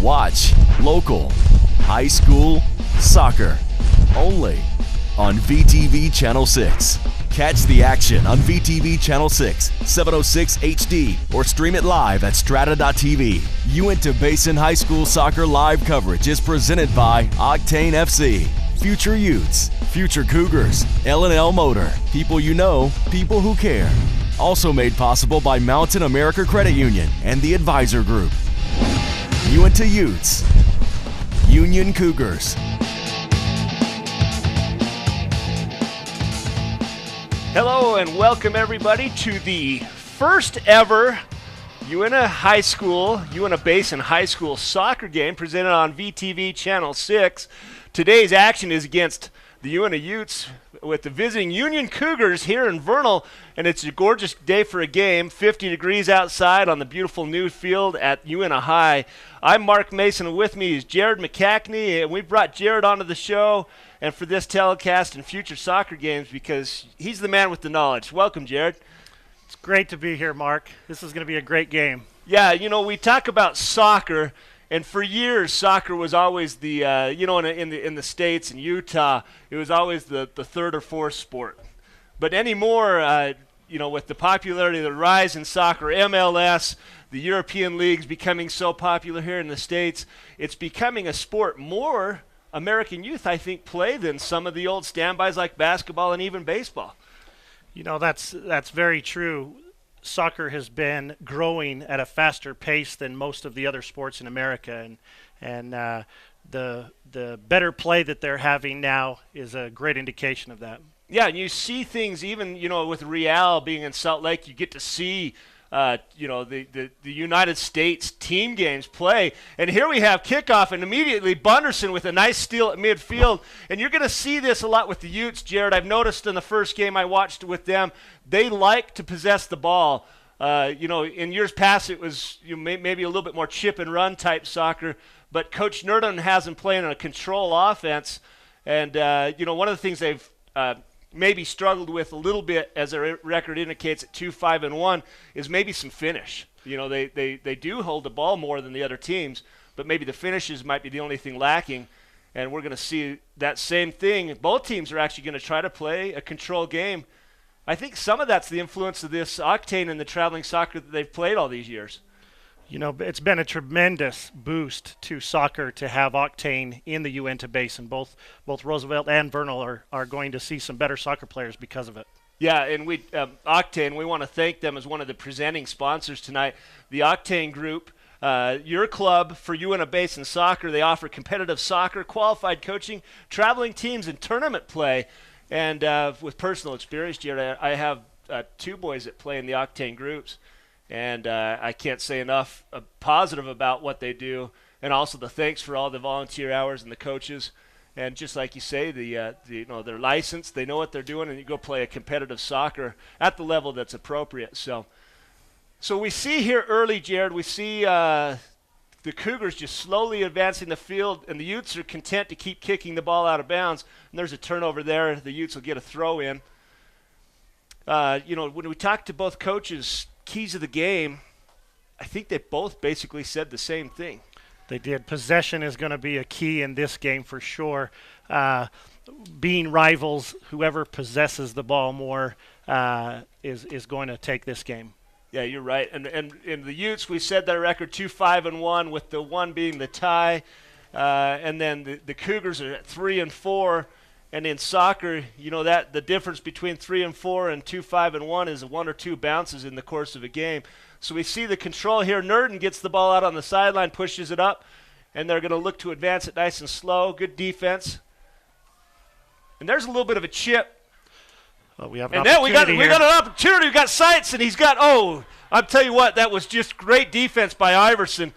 Watch local high school soccer only on VTV Channel 6. Catch the action on VTV Channel 6, 706 HD, or stream it live at strata.tv. Uintah Basin High School Soccer live coverage is presented by Octane FC, Future Utes, Future Cougars, L&L Motor, people you know, people who care. Also made possible by Mountain America Credit Union and the Advisor Group. Uintah Utes, Union Cougars. Hello and welcome everybody to the first ever Uintah Basin High School soccer game presented on VTV Channel 6. Today's action is against the Uintah Utes with the visiting Union Cougars here in Vernal, and it's a gorgeous day for a game, 50 degrees outside on the beautiful new field at Uintah High. I'm Mark Mason, and with me is Jared McCackney, and we brought Jared onto the show and for this telecast and future soccer games because he's the man with the knowledge. Welcome, Jared. It's great to be here, Mark. This is going to be a great game. Yeah, you know, we talk about soccer, and for years soccer was always the, in the States, in Utah, it was always the third or fourth sport. But anymore, with the popularity, the rise in soccer, MLS, the European leagues becoming so popular here in the States, it's becoming a sport more American youth, I think, play than some of the old standbys like basketball and even baseball. You know, that's very true. Soccer has been growing at a faster pace than most of the other sports in America, and the better play that they're having now is a great indication of that. Yeah, and you see things even, with Real being in Salt Lake, you get to see the United States team games play. And here we have kickoff, and immediately Bunderson with a nice steal at midfield. And you're going to see this a lot with the Utes, Jared. I've noticed in the first game I watched with them, they like to possess the ball. In years past it was maybe a little bit more chip and run type soccer, but Coach Nerdon has them playing a control offense. And, one of the things they've maybe struggled with a little bit, as their record indicates at 2-5-1, is maybe some finish. They do hold the ball more than the other teams, but maybe the finishes might be the only thing lacking. And we're going to see that same thing. Both teams are actually going to try to play a control game. I think some of that's the influence of this Octane and the traveling soccer that they've played all these years. You know, it's been a tremendous boost to soccer to have Octane in the Uintah Basin. Both Roosevelt and Vernal are going to see some better soccer players because of it. Yeah, and Octane, we want to thank them as one of the presenting sponsors tonight. The Octane Group, your club for Uintah Basin Soccer. They offer competitive soccer, qualified coaching, traveling teams, and tournament play. And with personal experience, Jared, I have two boys that play in the Octane groups. And I can't say enough positive about what they do, and also the thanks for all the volunteer hours and the coaches. And just like you say, they're licensed, they know what they're doing, and you go play a competitive soccer at the level that's appropriate. So we see here early, Jared, we see the Cougars just slowly advancing the field, and the Utes are content to keep kicking the ball out of bounds. And there's a turnover there. The Utes will get a throw in. When we talk to both coaches, keys of the game, I think they both basically said the same thing. They did. Possession is going to be a key in this game for sure. Being rivals, whoever possesses the ball more is going to take this game. Yeah, you're right. And in the Utes, we said their record 2-5-1, with the one being the tie. And then the Cougars are at 3-4. And in soccer, that the difference between 3-4 and 2-5-1 is one or two bounces in the course of a game. So we see the control here. Nerdon gets the ball out on the sideline, pushes it up, and they're going to look to advance it nice and slow. Good defense. And there's a little bit of a chip. Well, we have we got an opportunity. We got Sights, and he's got. I'll tell you what, that was just great defense by Iverson.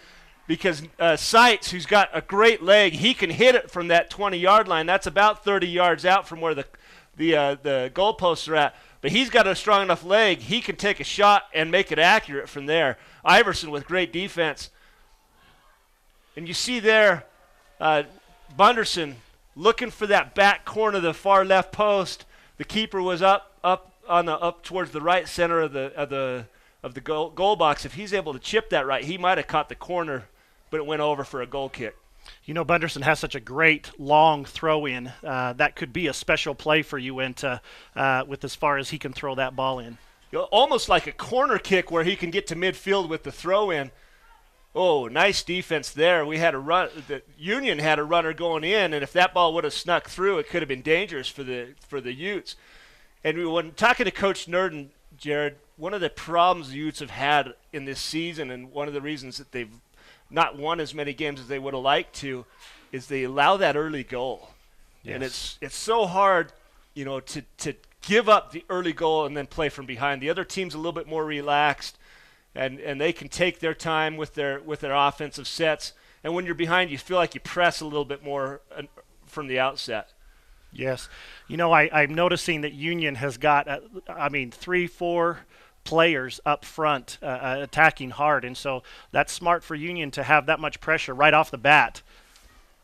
Because Sights, who's got a great leg, he can hit it from that 20-yard line. That's about 30 yards out from where the goalposts are at. But he's got a strong enough leg. He can take a shot and make it accurate from there. Iverson with great defense. And you see there, Bunderson looking for that back corner of the far left post. The keeper was up towards the right center of the goal box. If he's able to chip that right, he might have caught the corner but it went over for a goal kick. You know, Bunderson has such a great long throw-in. That could be a special play for Uintah with as far as he can throw that ball in. Almost like a corner kick where he can get to midfield with the throw-in. Oh, nice defense there. We had a run. The Union had a runner going in, and if that ball would have snuck through, it could have been dangerous for the Utes. And when talking to Coach Nurden, Jared, one of the problems the Utes have had in this season, and one of the reasons that they've not won as many games as they would have liked to, is they allow that early goal. Yes. And it's so hard, to give up the early goal and then play from behind. The other team's a little bit more relaxed, and they can take their time with their offensive sets. And when you're behind, you feel like you press a little bit more from the outset. Yes. I'm noticing that Union has got, 3-4 players up front attacking hard, and so that's smart for Union to have that much pressure right off the bat.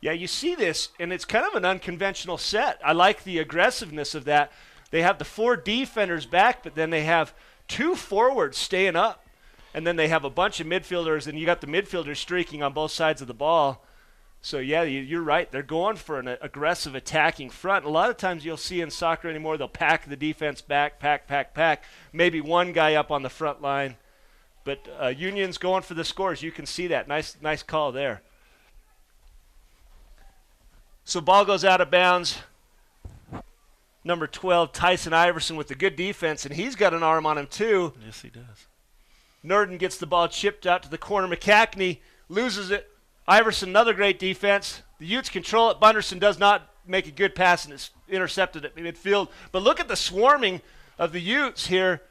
Yeah, you see this, and it's kind of an unconventional set. I like the aggressiveness of that. They have the 4 defenders back, but then they have 2 forwards staying up, and then they have a bunch of midfielders, and you got the midfielders streaking on both sides of the ball. So, yeah, you're right. They're going for an aggressive attacking front. A lot of times you'll see in soccer anymore, they'll pack the defense back, pack. Maybe one guy up on the front line. But Union's going for the scores. You can see that. Nice call there. So ball goes out of bounds. Number 12, Tyson Iverson with the good defense, and he's got an arm on him too. Yes, he does. Nurden gets the ball chipped out to the corner. McCackney loses it. Iverson, another great defense. The Utes control it. Bunderson does not make a good pass, and it's intercepted at midfield. But look at the swarming of the Utes here.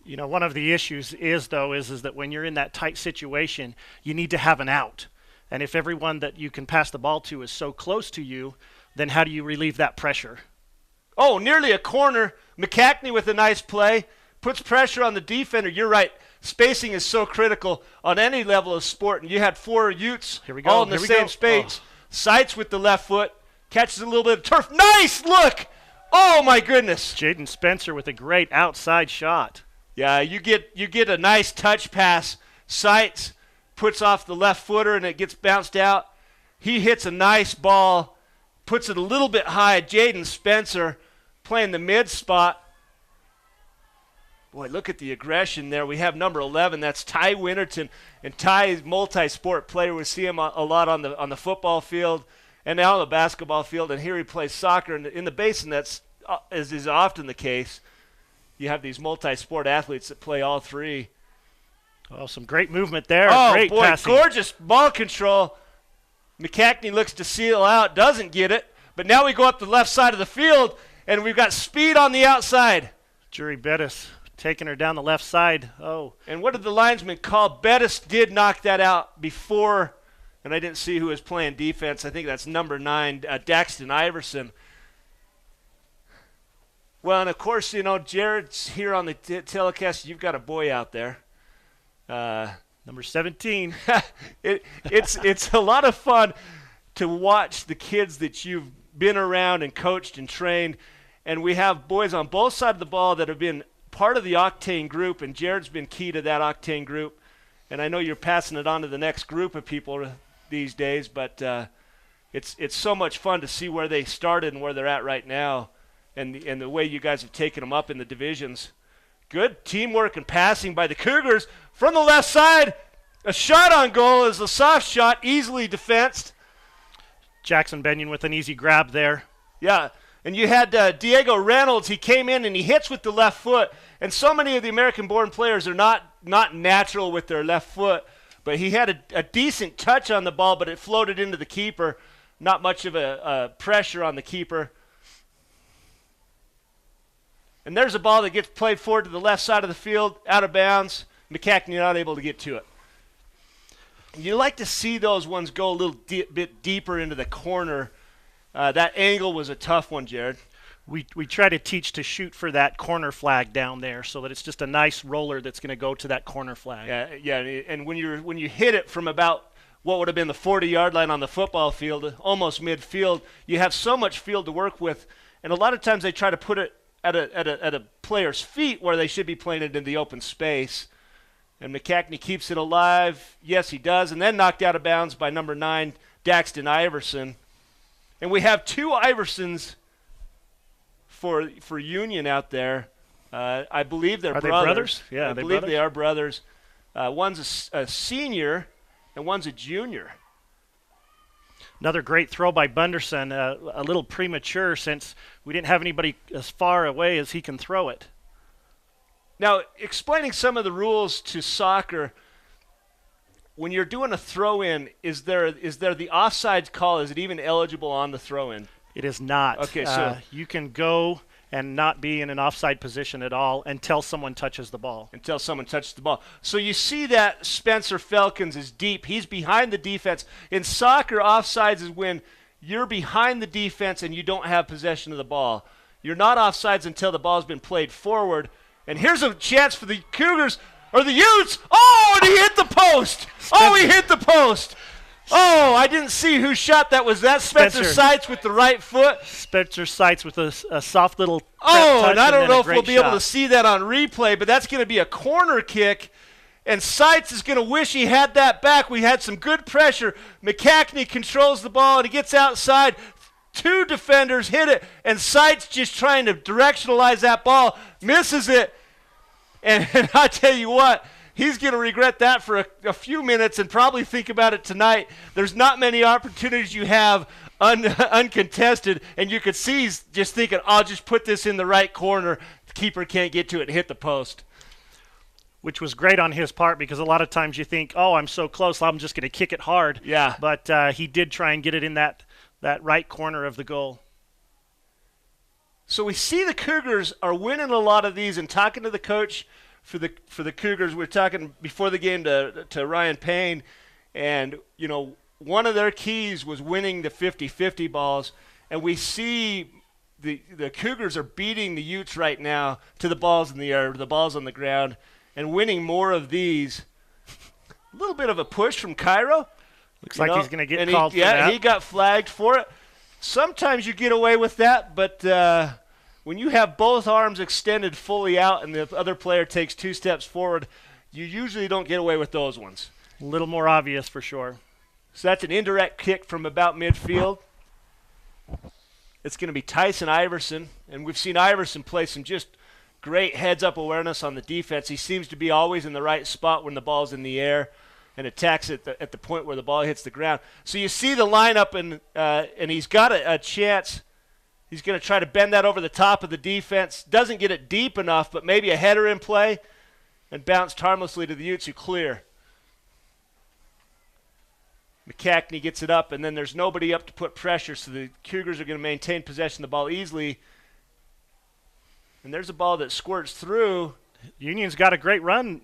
One of the issues is that when you're in that tight situation, you need to have an out. And if everyone that you can pass the ball to is so close to you, then how do you relieve that pressure? Oh, nearly a corner. McCackney with a nice play. Puts pressure on the defender. You're right. Spacing is so critical on any level of sport. And you had 4 Utes all in the same space. Oh. Sights with the left foot. Catches a little bit of turf. Nice look! Oh, my goodness. Jaden Spencer with a great outside shot. Yeah, you get a nice touch pass. Sights puts off the left footer, and it gets bounced out. He hits a nice ball. Puts it a little bit high. Jaden Spencer playing the mid spot. Boy, look at the aggression there. We have number 11. That's Ty Winterton, and Ty is multi-sport player. We see him a lot on the football field and now on the basketball field. And here he plays soccer in the basin. That's as is often the case. You have these multi-sport athletes that play all 3. Oh, some great movement there. Oh, great boy, passing. Gorgeous ball control. McCackney looks to seal out, doesn't get it. But now we go up the left side of the field, and we've got speed on the outside. Jury Bettis taking her down the left side. Oh. And what did the linesman call? Bettis did knock that out before, and I didn't see who was playing defense. I think that's number 9, Daxton Iverson. Well, and of course, Jared's here on the telecast. You've got a boy out there. Number 17. It's a lot of fun to watch the kids that you've been around and coached and trained. And we have boys on both sides of the ball that have been part of the Octane group, and Jared's been key to that Octane group. And I know you're passing it on to the next group of people these days, but it's so much fun to see where they started and where they're at right now, and the way you guys have taken them up in the divisions. Good teamwork and passing by the Cougars from the left side. A shot on goal is a soft shot, easily defensed. Jackson Benyon with an easy grab there. Yeah, and you had Diego Reynolds. He came in and he hits with the left foot. And so many of the American-born players are not natural with their left foot. But he had a decent touch on the ball, but it floated into the keeper. Not much of a pressure on the keeper. And there's a ball that gets played forward to the left side of the field, out of bounds. McCackney not able to get to it. You like to see those ones go a little bit deeper into the corner. That angle was a tough one, Jared. We try to teach to shoot for that corner flag down there, so that it's just a nice roller that's going to go to that corner flag. Yeah. And when you hit it from about what would have been the 40-yard line on the football field, almost midfield, you have so much field to work with. And a lot of times they try to put it at a player's feet where they should be playing it in the open space. And McCackney keeps it alive. Yes, he does. And then knocked out of bounds by number 9, Daxton Iverson. And we have 2 Iversons for Union out there. I believe they're brothers. They brothers? Yeah, I believe they are brothers. One's a senior and one's a junior. Another great throw by Bunderson, a little premature since we didn't have anybody as far away as he can throw it. Now, explaining some of the rules to soccer, when you're doing a throw-in, is there the offside call? Is it even eligible on the throw-in? It is not. Okay, so you can go and not be in an offside position at all until someone touches the ball. Until someone touches the ball. So you see that Spencer Felkins is deep. He's behind the defense. In soccer, offsides is when you're behind the defense and you don't have possession of the ball. You're not offsides until the ball's been played forward. And here's a chance for the Cougars, or the Utes. Oh, and he hit the post. Oh, he hit the post. Oh, I didn't see who shot that. Was that Spencer Seitz with the right foot? Spencer Seitz with a soft little touch, and I don't know if we'll be shot. able to see that on replay, but that's going to be a corner kick. And Seitz is going to wish he had that back. We had some good pressure. McCackney controls the ball, and he gets outside. 2 defenders hit it, and Seitz just trying to directionalize that ball, misses it. And I tell you what, he's going to regret that for a few minutes and probably think about it tonight. There's not many opportunities you have uncontested, and you could see he's just thinking, I'll just put this in the right corner. The keeper can't get to it and hit the post. Which was great on his part, because a lot of times you think, oh, I'm so close, I'm just going to kick it hard. Yeah. But he did try and get it in that right corner of the goal. So we see the Cougars are winning a lot of these, and talking to the coach for the Cougars, we were talking before the game to Ryan Payne, and you know, one of their keys was winning the 50-50 balls, and we see the Cougars are beating the Utes right now to the balls in the air, the balls on the ground, and winning more of these. A little bit of a push from Cairo. Looks like he's going to get called for that. Yeah, he got flagged for it. Sometimes you get away with that, but when you have both arms extended fully out and the other player takes 2 steps forward, you usually don't get away with those ones. A little more obvious for sure. So that's an indirect kick from about midfield. It's going to be Tyson Iverson, and we've seen Iverson play some just great heads-up awareness on the defense. He seems to be always in the right spot when the ball's in the air and attacks at the point where the ball hits the ground. So you see the lineup, and he's got a chance. He's going to try to bend that over the top of the defense. Doesn't get it deep enough, but maybe a header in play, and bounced harmlessly to the Utes, who clear. McCackney gets it up, and then there's nobody up to put pressure, so the Cougars are going to maintain possession of the ball easily. And there's a ball that squirts through. Union's got a great runner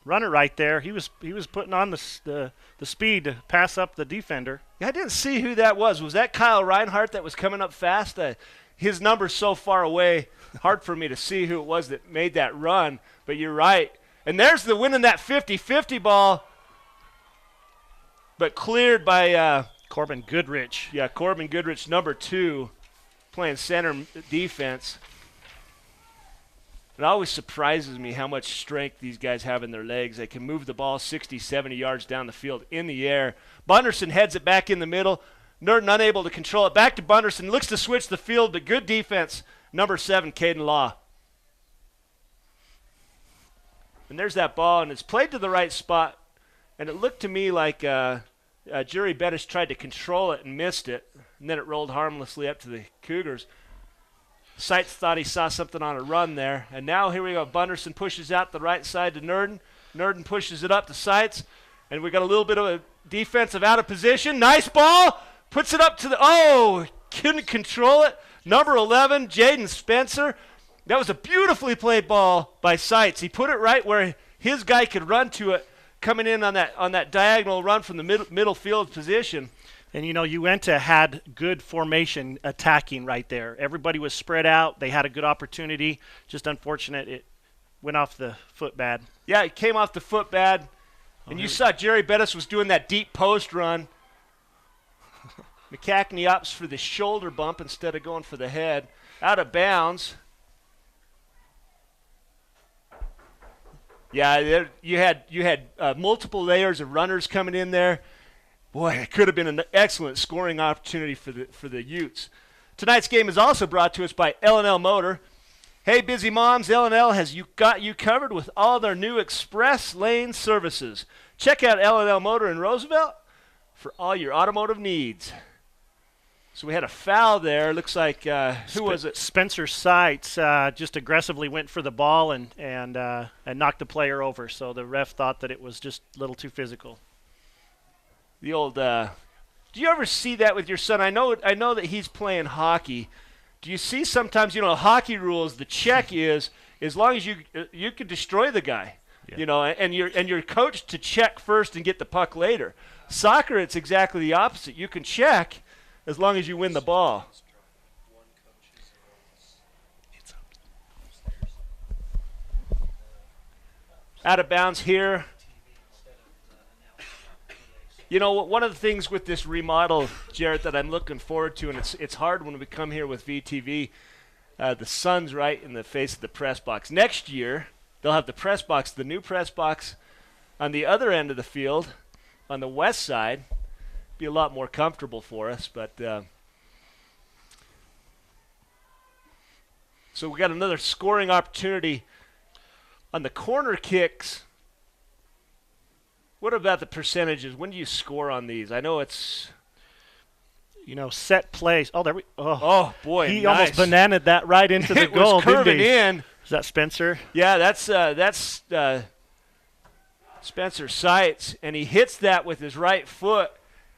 right there. He was putting on the speed to pass up the defender. Yeah, I didn't see who that was. Was that Kyle Reinhardt that was coming up fast? His number's so far away, hard for me to see who it was that made that run. But you're right. And there's the winning that 50-50 ball, but cleared by Corbin Goodrich. Yeah, Corbin Goodrich, number 2, playing center defense. It always surprises me how much strength these guys have in their legs. They can move the ball 60, 70 yards down the field in the air. Bunderson heads it back in the middle. Nurden unable to control it. Back to Bunderson. Looks to switch the field, but good defense. Number 7, Caden Law. And there's that ball, and it's played to the right spot. And it looked to me like Jerry Bettis tried to control it and missed it. And then it rolled harmlessly up to the Cougars. Seitz thought he saw something on a run there. And now here we go. Bunderson pushes out the right side to Nurden. Nurden pushes it up to Seitz. And we got a little bit of a defensive out of position. Nice ball. Puts it up to the – oh, couldn't control it. Number 11, Jaden Spencer. That was a beautifully played ball by Seitz. He put it right where his guy could run to it, coming in on that diagonal run from the middle field position. And, you know, Uintah had good formation attacking right there. Everybody was spread out. They had a good opportunity. Just unfortunate it went off the foot bad. Yeah, it came off the foot bad. And you saw Jerry Bettis was doing that deep post run. McCackney opts for the shoulder bump instead of going for the head. Out of bounds. Yeah, you had multiple layers of runners coming in there. Boy, it could have been an excellent scoring opportunity for the Utes. Tonight's game is also brought to us by L&L Motor. Hey, busy moms, L&L has got you covered with all their new express lane services. Check out L&L Motor in Roosevelt for all your automotive needs. So we had a foul there. Looks like, who was it? Spencer Seitz just aggressively went for the ball and knocked the player over. So the ref thought that it was just a little too physical. The old, do you ever see that with your son? I know that he's playing hockey. Do you see sometimes, hockey rules, the check is as long as you can destroy the guy, and you're coached to check first and get the puck later. Soccer, it's exactly the opposite. You can check as long as you win the ball. Out of bounds here. One of the things with this remodel, Jarrett, that I'm looking forward to, and it's hard when we come here with VTV, the sun's right in the face of the press box. Next year, they'll have the new press box on the other end of the field, on the west side. Be a lot more comfortable for us, but so we got another scoring opportunity on the corner kicks. What about the percentages? When do you score on these? I know it's set plays. Oh, there we. Oh boy, he nice. almost bananaed that right into the goal. It was curving in. Is that Spencer? Yeah, that's Spencer Seitz, and he hits that with his right foot.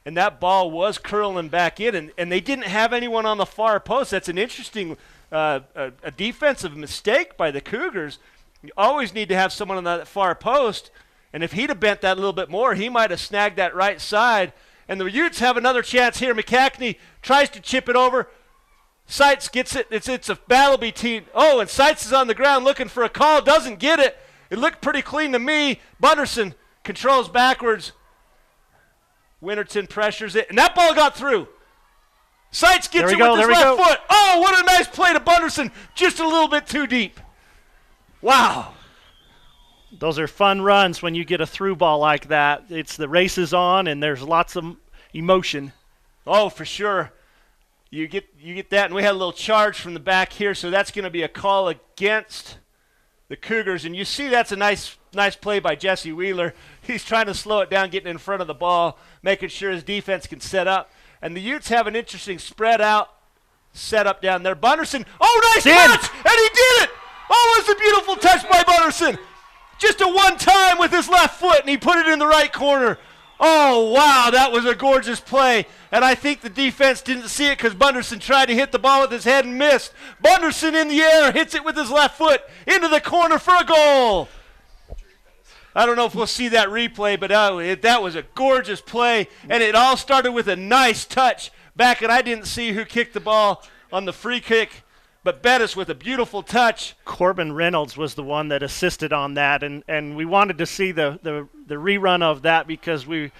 And that ball was curling back in, and they didn't have anyone on the far post. That's an interesting a defensive mistake by the Cougars. You always need to have someone on that far post, and if he'd have bent that a little bit more, he might have snagged that right side. And the Utes have another chance here. McCackney tries to chip it over. Seitz gets it. It's a battle between. Oh, and Seitz is on the ground looking for a call. Doesn't get it. It looked pretty clean to me. Bunderson controls backwards. Winterton pressures it, and that ball got through. Seitz gets it with his left foot. Oh, what a nice play to Bunderson. Just a little bit too deep. Wow. Those are fun runs when you get a through ball like that. It's the race is on, and there's lots of emotion. Oh, for sure. You get that, and we had a little charge from the back here, so that's going to be a call against the Cougars. And you see that's a nice play by Jesse Wheeler. He's trying to slow it down, getting in front of the ball, making sure his defense can set up. And the Utes have an interesting spread out setup down there. Bunderson, nice touch! And he did it! Oh, it was a beautiful touch by Bunderson. Just a one-time with his left foot, and he put it in the right corner. Oh, wow, that was a gorgeous play. And I think the defense didn't see it because Bunderson tried to hit the ball with his head and missed. Bunderson in the air, hits it with his left foot into the corner for a goal. I don't know if we'll see that replay, but that was a gorgeous play, and it all started with a nice touch back, and I didn't see who kicked the ball on the free kick, but Bettis with a beautiful touch. Corbin Reynolds was the one that assisted on that, and we wanted to see the rerun of that because we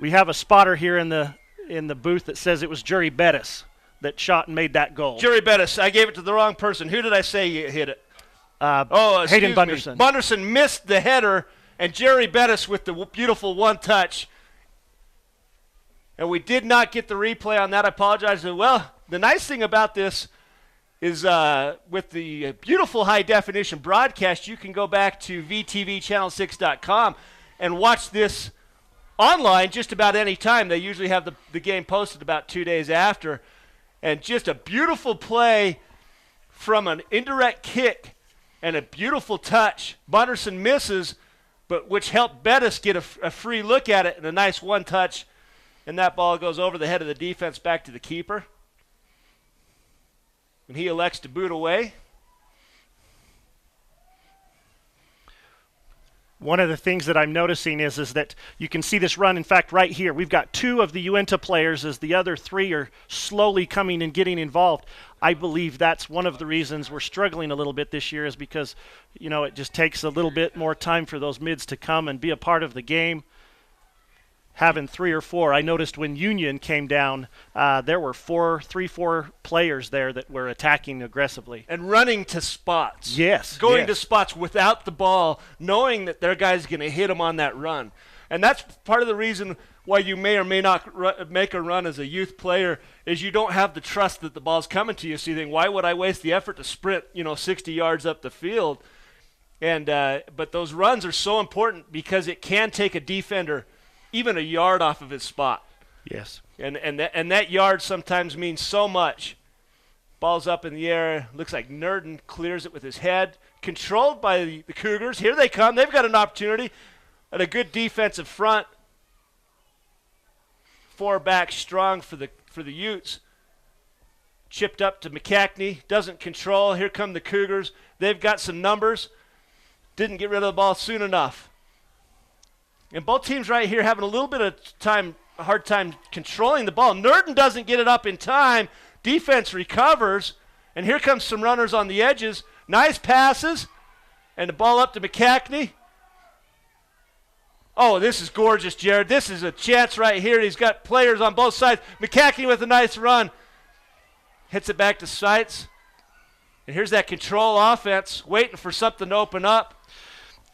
have a spotter here in the booth that says it was Jerry Bettis that shot and made that goal. Jerry Bettis. I gave it to the wrong person. Who did I say hit it? Hayden Bunderson. Bunderson missed the header, and Jerry Bettis with the beautiful one touch. And we did not get the replay on that. I apologize. Well, the nice thing about this is with the beautiful high-definition broadcast, you can go back to vtvchannel6.com and watch this online just about any time. They usually have the game posted about 2 days after. And just a beautiful play from an indirect kick and a beautiful touch. Bunderson misses, but which helped Bettis get a free look at it and a nice one touch. And that ball goes over the head of the defense back to the keeper. And he elects to boot away. One of the things that I'm noticing is that you can see this run, in fact, right here. We've got two of the Uintah players as the other three are slowly coming and getting involved. I believe that's one of the reasons we're struggling a little bit this year is because, it just takes a little bit more time for those mids to come and be a part of the game. having 3 or 4. I noticed when Union came down, there were 4 players there that were attacking aggressively. And running to spots. Yes. Going to spots without the ball, knowing that their guy's going to hit them on that run. And that's part of the reason why you may or may not make a run as a youth player is you don't have the trust that the ball's coming to you. So you think, why would I waste the effort to sprint, 60 yards up the field? And but those runs are so important because it can take a defender even a yard off of his spot. Yes. And that yard sometimes means so much. Ball's up in the air. Looks like Nurden clears it with his head. Controlled by the Cougars. Here they come. They've got an opportunity at a good defensive front. 4 back strong for the Utes. Chipped up to McCackney. Doesn't control. Here come the Cougars. They've got some numbers. Didn't get rid of the ball soon enough. And both teams right here having a little bit of a hard time controlling the ball. Nurden doesn't get it up in time. Defense recovers. And here comes some runners on the edges. Nice passes. And the ball up to McCackney. Oh, this is gorgeous, Jared. This is a chance right here. He's got players on both sides. McCackney with a nice run. Hits it back to Seitz. And here's that control offense, waiting for something to open up.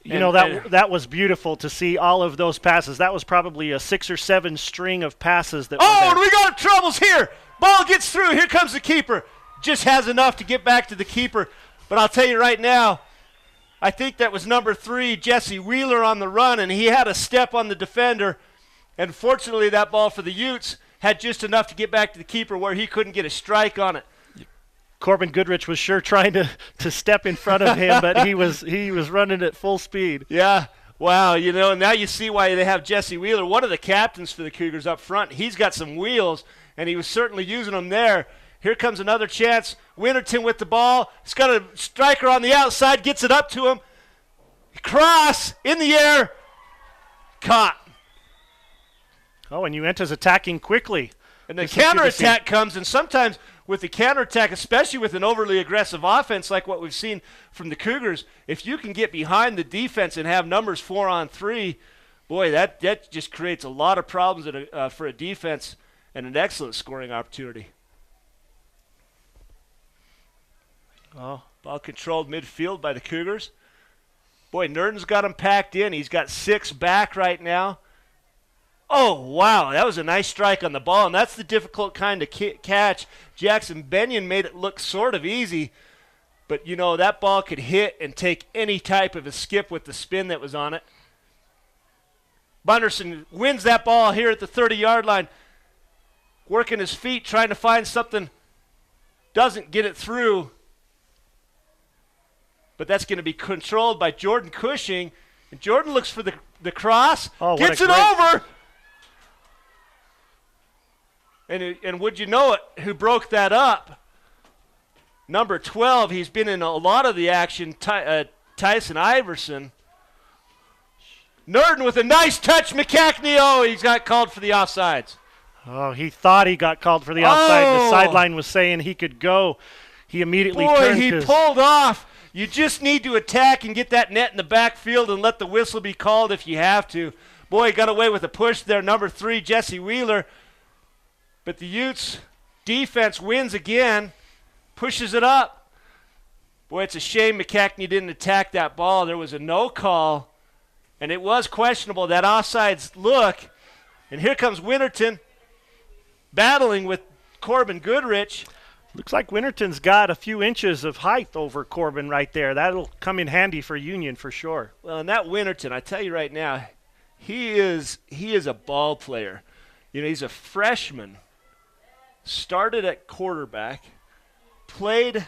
That was beautiful to see all of those passes. That was probably a 6 or 7 string of passes. And we got troubles here. Ball gets through. Here comes the keeper. Just has enough to get back to the keeper. But I'll tell you right now, I think that was number 3, Jesse Wheeler, on the run, and he had a step on the defender. And fortunately, that ball for the Utes had just enough to get back to the keeper where he couldn't get a strike on it. Corbin Goodrich was sure trying to step in front of him, but he was running at full speed. Yeah. Wow, now you see why they have Jesse Wheeler, one of the captains for the Cougars up front. He's got some wheels, and he was certainly using them there. Here comes another chance. Winterton with the ball. He's got a striker on the outside, gets it up to him. Cross in the air. Caught. Oh, and Uintah's attacking quickly. And the counterattack comes, and sometimes with the counterattack, especially with an overly aggressive offense like what we've seen from the Cougars, if you can get behind the defense and have numbers 4-on-3, boy, that just creates a lot of problems for a defense and an excellent scoring opportunity. Oh. Ball controlled midfield by the Cougars. Boy, Nurden's got him packed in. He's got 6 back right now. Oh, wow, that was a nice strike on the ball, and that's the difficult kind of catch. Jackson Benyon made it look sort of easy, but, that ball could hit and take any type of a skip with the spin that was on it. Bunderson wins that ball here at the 30-yard line, working his feet, trying to find something. Doesn't get it through, but that's going to be controlled by Jordan Cushing. And Jordan looks for the cross, gets it over. And would you know it, who broke that up? Number 12, he's been in a lot of the action, Tyson Iverson. Nurden with a nice touch. McCackney, he's got called for the offsides. Oh, he thought he got called for the offside. The sideline was saying he could go. He immediately turned. He pulled off. You just need to attack and get that net in the backfield and let the whistle be called if you have to. Boy, got away with a push there. Number 3, Jesse Wheeler. But the Utes defense wins again, pushes it up. Boy, it's a shame McCackney didn't attack that ball. There was a no call, and it was questionable, that offsides look. And here comes Winterton battling with Corbin Goodrich. Looks like Winterton's got a few inches of height over Corbin right there. That'll come in handy for Union for sure. Well, and that Winterton, I tell you right now, he is a ball player. He's a freshman. Started at quarterback, played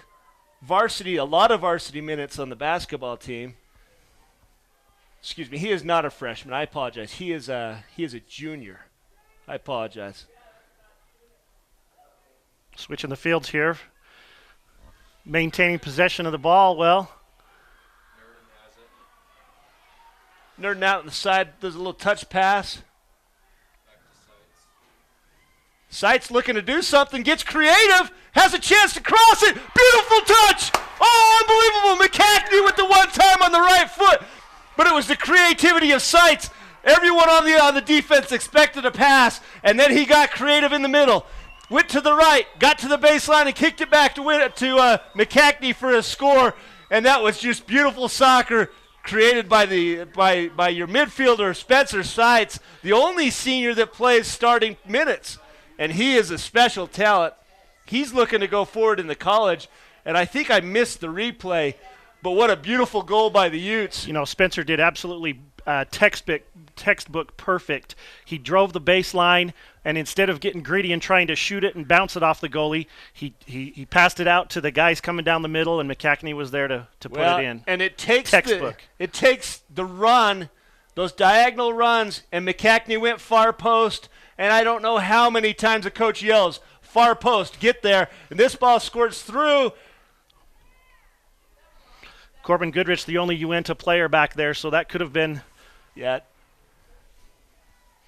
a lot of varsity minutes on the basketball team. Excuse me, he is not a freshman. I apologize. He is a junior. I apologize. Switching the fields here. Maintaining possession of the ball well. Nurden out on the side, does a little touch pass. Seitz looking to do something, gets creative, has a chance to cross it. Beautiful touch. Oh, unbelievable. McCackney with the one time on the right foot. But it was the creativity of Seitz Everyone on the defense expected a pass, and then he got creative in the middle. Went to the right, got to the baseline, and kicked it back to McCackney for a score. And that was just beautiful soccer created by your midfielder, Spencer Seitz, the only senior that plays starting minutes. And he is a special talent. He's looking to go forward in the college, and I think I missed the replay, but what a beautiful goal by the Utes. You know, Spencer did absolutely textbook perfect. He drove the baseline, and instead of getting greedy and trying to shoot it and bounce it off the goalie, he passed it out to the guys coming down the middle, and McCackney was there to put it in. And it takes textbook. It takes the run, those diagonal runs, and McCackney went far post, and I don't know how many times the coach yells, far post, get there, and this ball squirts through. Corbin Goodrich, the only Uintah player back there, so that could have been. Yeah.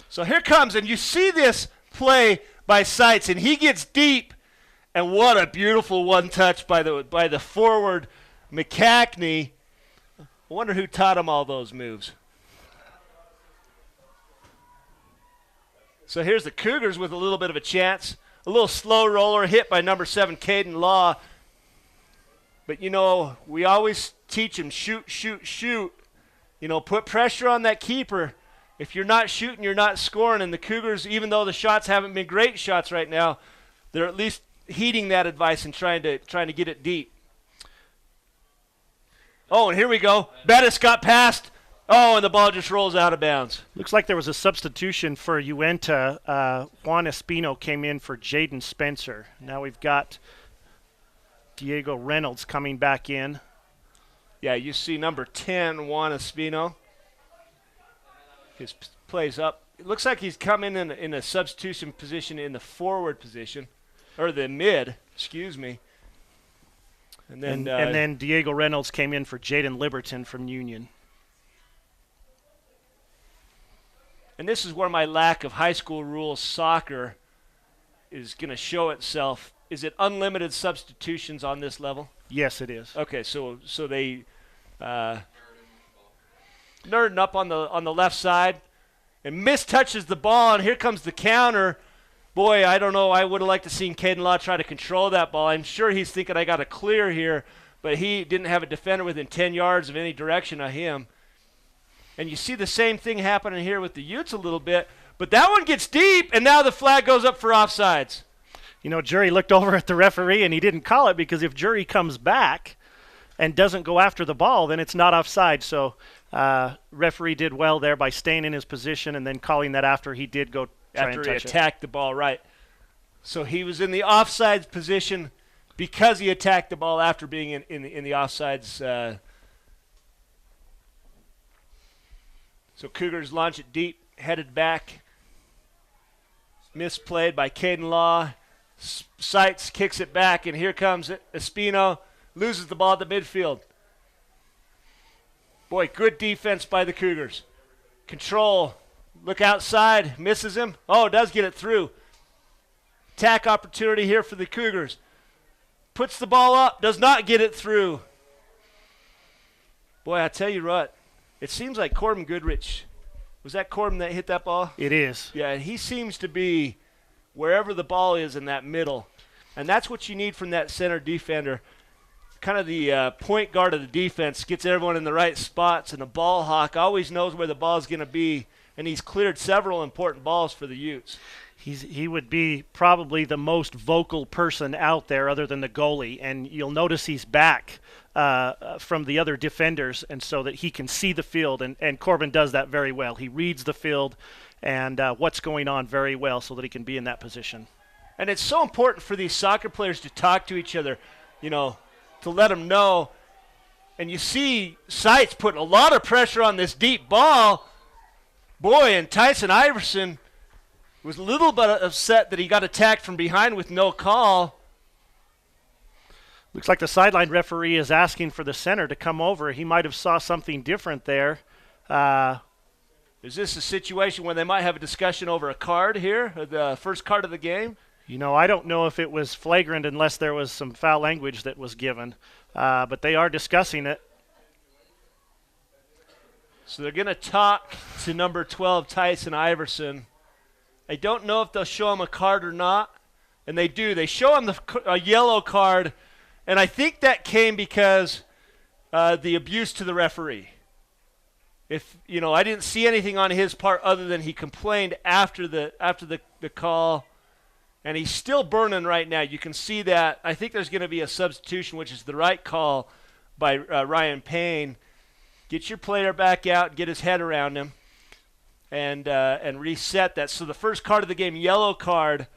So here comes, and you see this play by Seitz, and he gets deep, and what a beautiful one-touch by the forward McCackney. I wonder who taught him all those moves. So here's the Cougars with a little bit of a chance. A little slow roller hit by number 7, Caden Law. But, you know, we always teach them shoot, shoot, shoot. You know, put pressure on that keeper. If you're not shooting, you're not scoring. And the Cougars, even though the shots haven't been great shots right now, they're at least heeding that advice and trying to get it deep. Oh, and here we go. Bettis got past. Oh, and the ball just rolls out of bounds. Looks like there was a substitution for Uintah. Juan Espino came in for Jaden Spencer. Now we've got Diego Reynolds coming back in. Yeah, you see number 10, Juan Espino. His plays up. It looks like he's coming in a substitution position in the forward position, or the mid, excuse me. And then Diego Reynolds came in for Jaden Liberton from Union. And this is where my lack of high school rules soccer is going to show itself. Is it unlimited substitutions on this level? Yes, it is. Okay, so they nerding up on the left side and mistouches the ball, and here comes the counter. Boy, I don't know. I would have liked to seen Caden Law try to control that ball. I'm sure he's thinking I got a clear here, but he didn't have a defender within 10 yards of any direction of him. And you see the same thing happening here with the Utes a little bit, but that one gets deep, and now the flag goes up for offsides. You know, Jury looked over at the referee, and he didn't call it because if Jury comes back and doesn't go after the ball, then it's not offside. So referee did well there by staying in his position and then calling that after he did go try and touch it. After he attacked the ball, right. So he was in the offsides position because he attacked the ball after being in the offsides. So Cougars launch it deep, headed back. Misplayed by Caden Law. Seitz kicks it back, and here comes Espino. Loses the ball at the midfield. Boy, good defense by the Cougars. Control. Look outside. Misses him. Oh, does get it through. Attack opportunity here for the Cougars. Puts the ball up. Does not get it through. Boy, I tell you what. It seems like Corbin Goodrich. Was that Corbin that hit that ball? It is. Yeah, he seems to be wherever the ball is in that middle. And that's what you need from that center defender. Kind of the point guard of the defense, gets everyone in the right spots, and the ball hawk always knows where the ball is going to be, and he's cleared several important balls for the Utes. He would be probably the most vocal person out there other than the goalie, and you'll notice he's back from the other defenders, and so that he can see the field, and Corbin does that very well. He reads the field and what's going on very well so that he can be in that position. And it's so important for these soccer players to talk to each other, you know, to let them know. And you see Seitz putting a lot of pressure on this deep ball. Boy, and Tyson Iverson was a little bit upset that he got attacked from behind with no call. Looks like the sideline referee is asking for the center to come over. He might have saw something different there. Is this a situation where they might have a discussion over a card here, the first card of the game? You know, I don't know if it was flagrant unless there was some foul language that was given. But they are discussing it. So they're going to talk to number 12, Tyson Iverson. I don't know if they'll show him a card or not, and they do. They show him a yellow card, and I think that came because the abuse to the referee. I didn't see anything on his part other than he complained after the call, and he's still burning right now. You can see that. I think there's going to be a substitution, which is the right call by Ryan Payne. Get your player back out, get his head around him, and reset that. So the first card of the game, yellow card,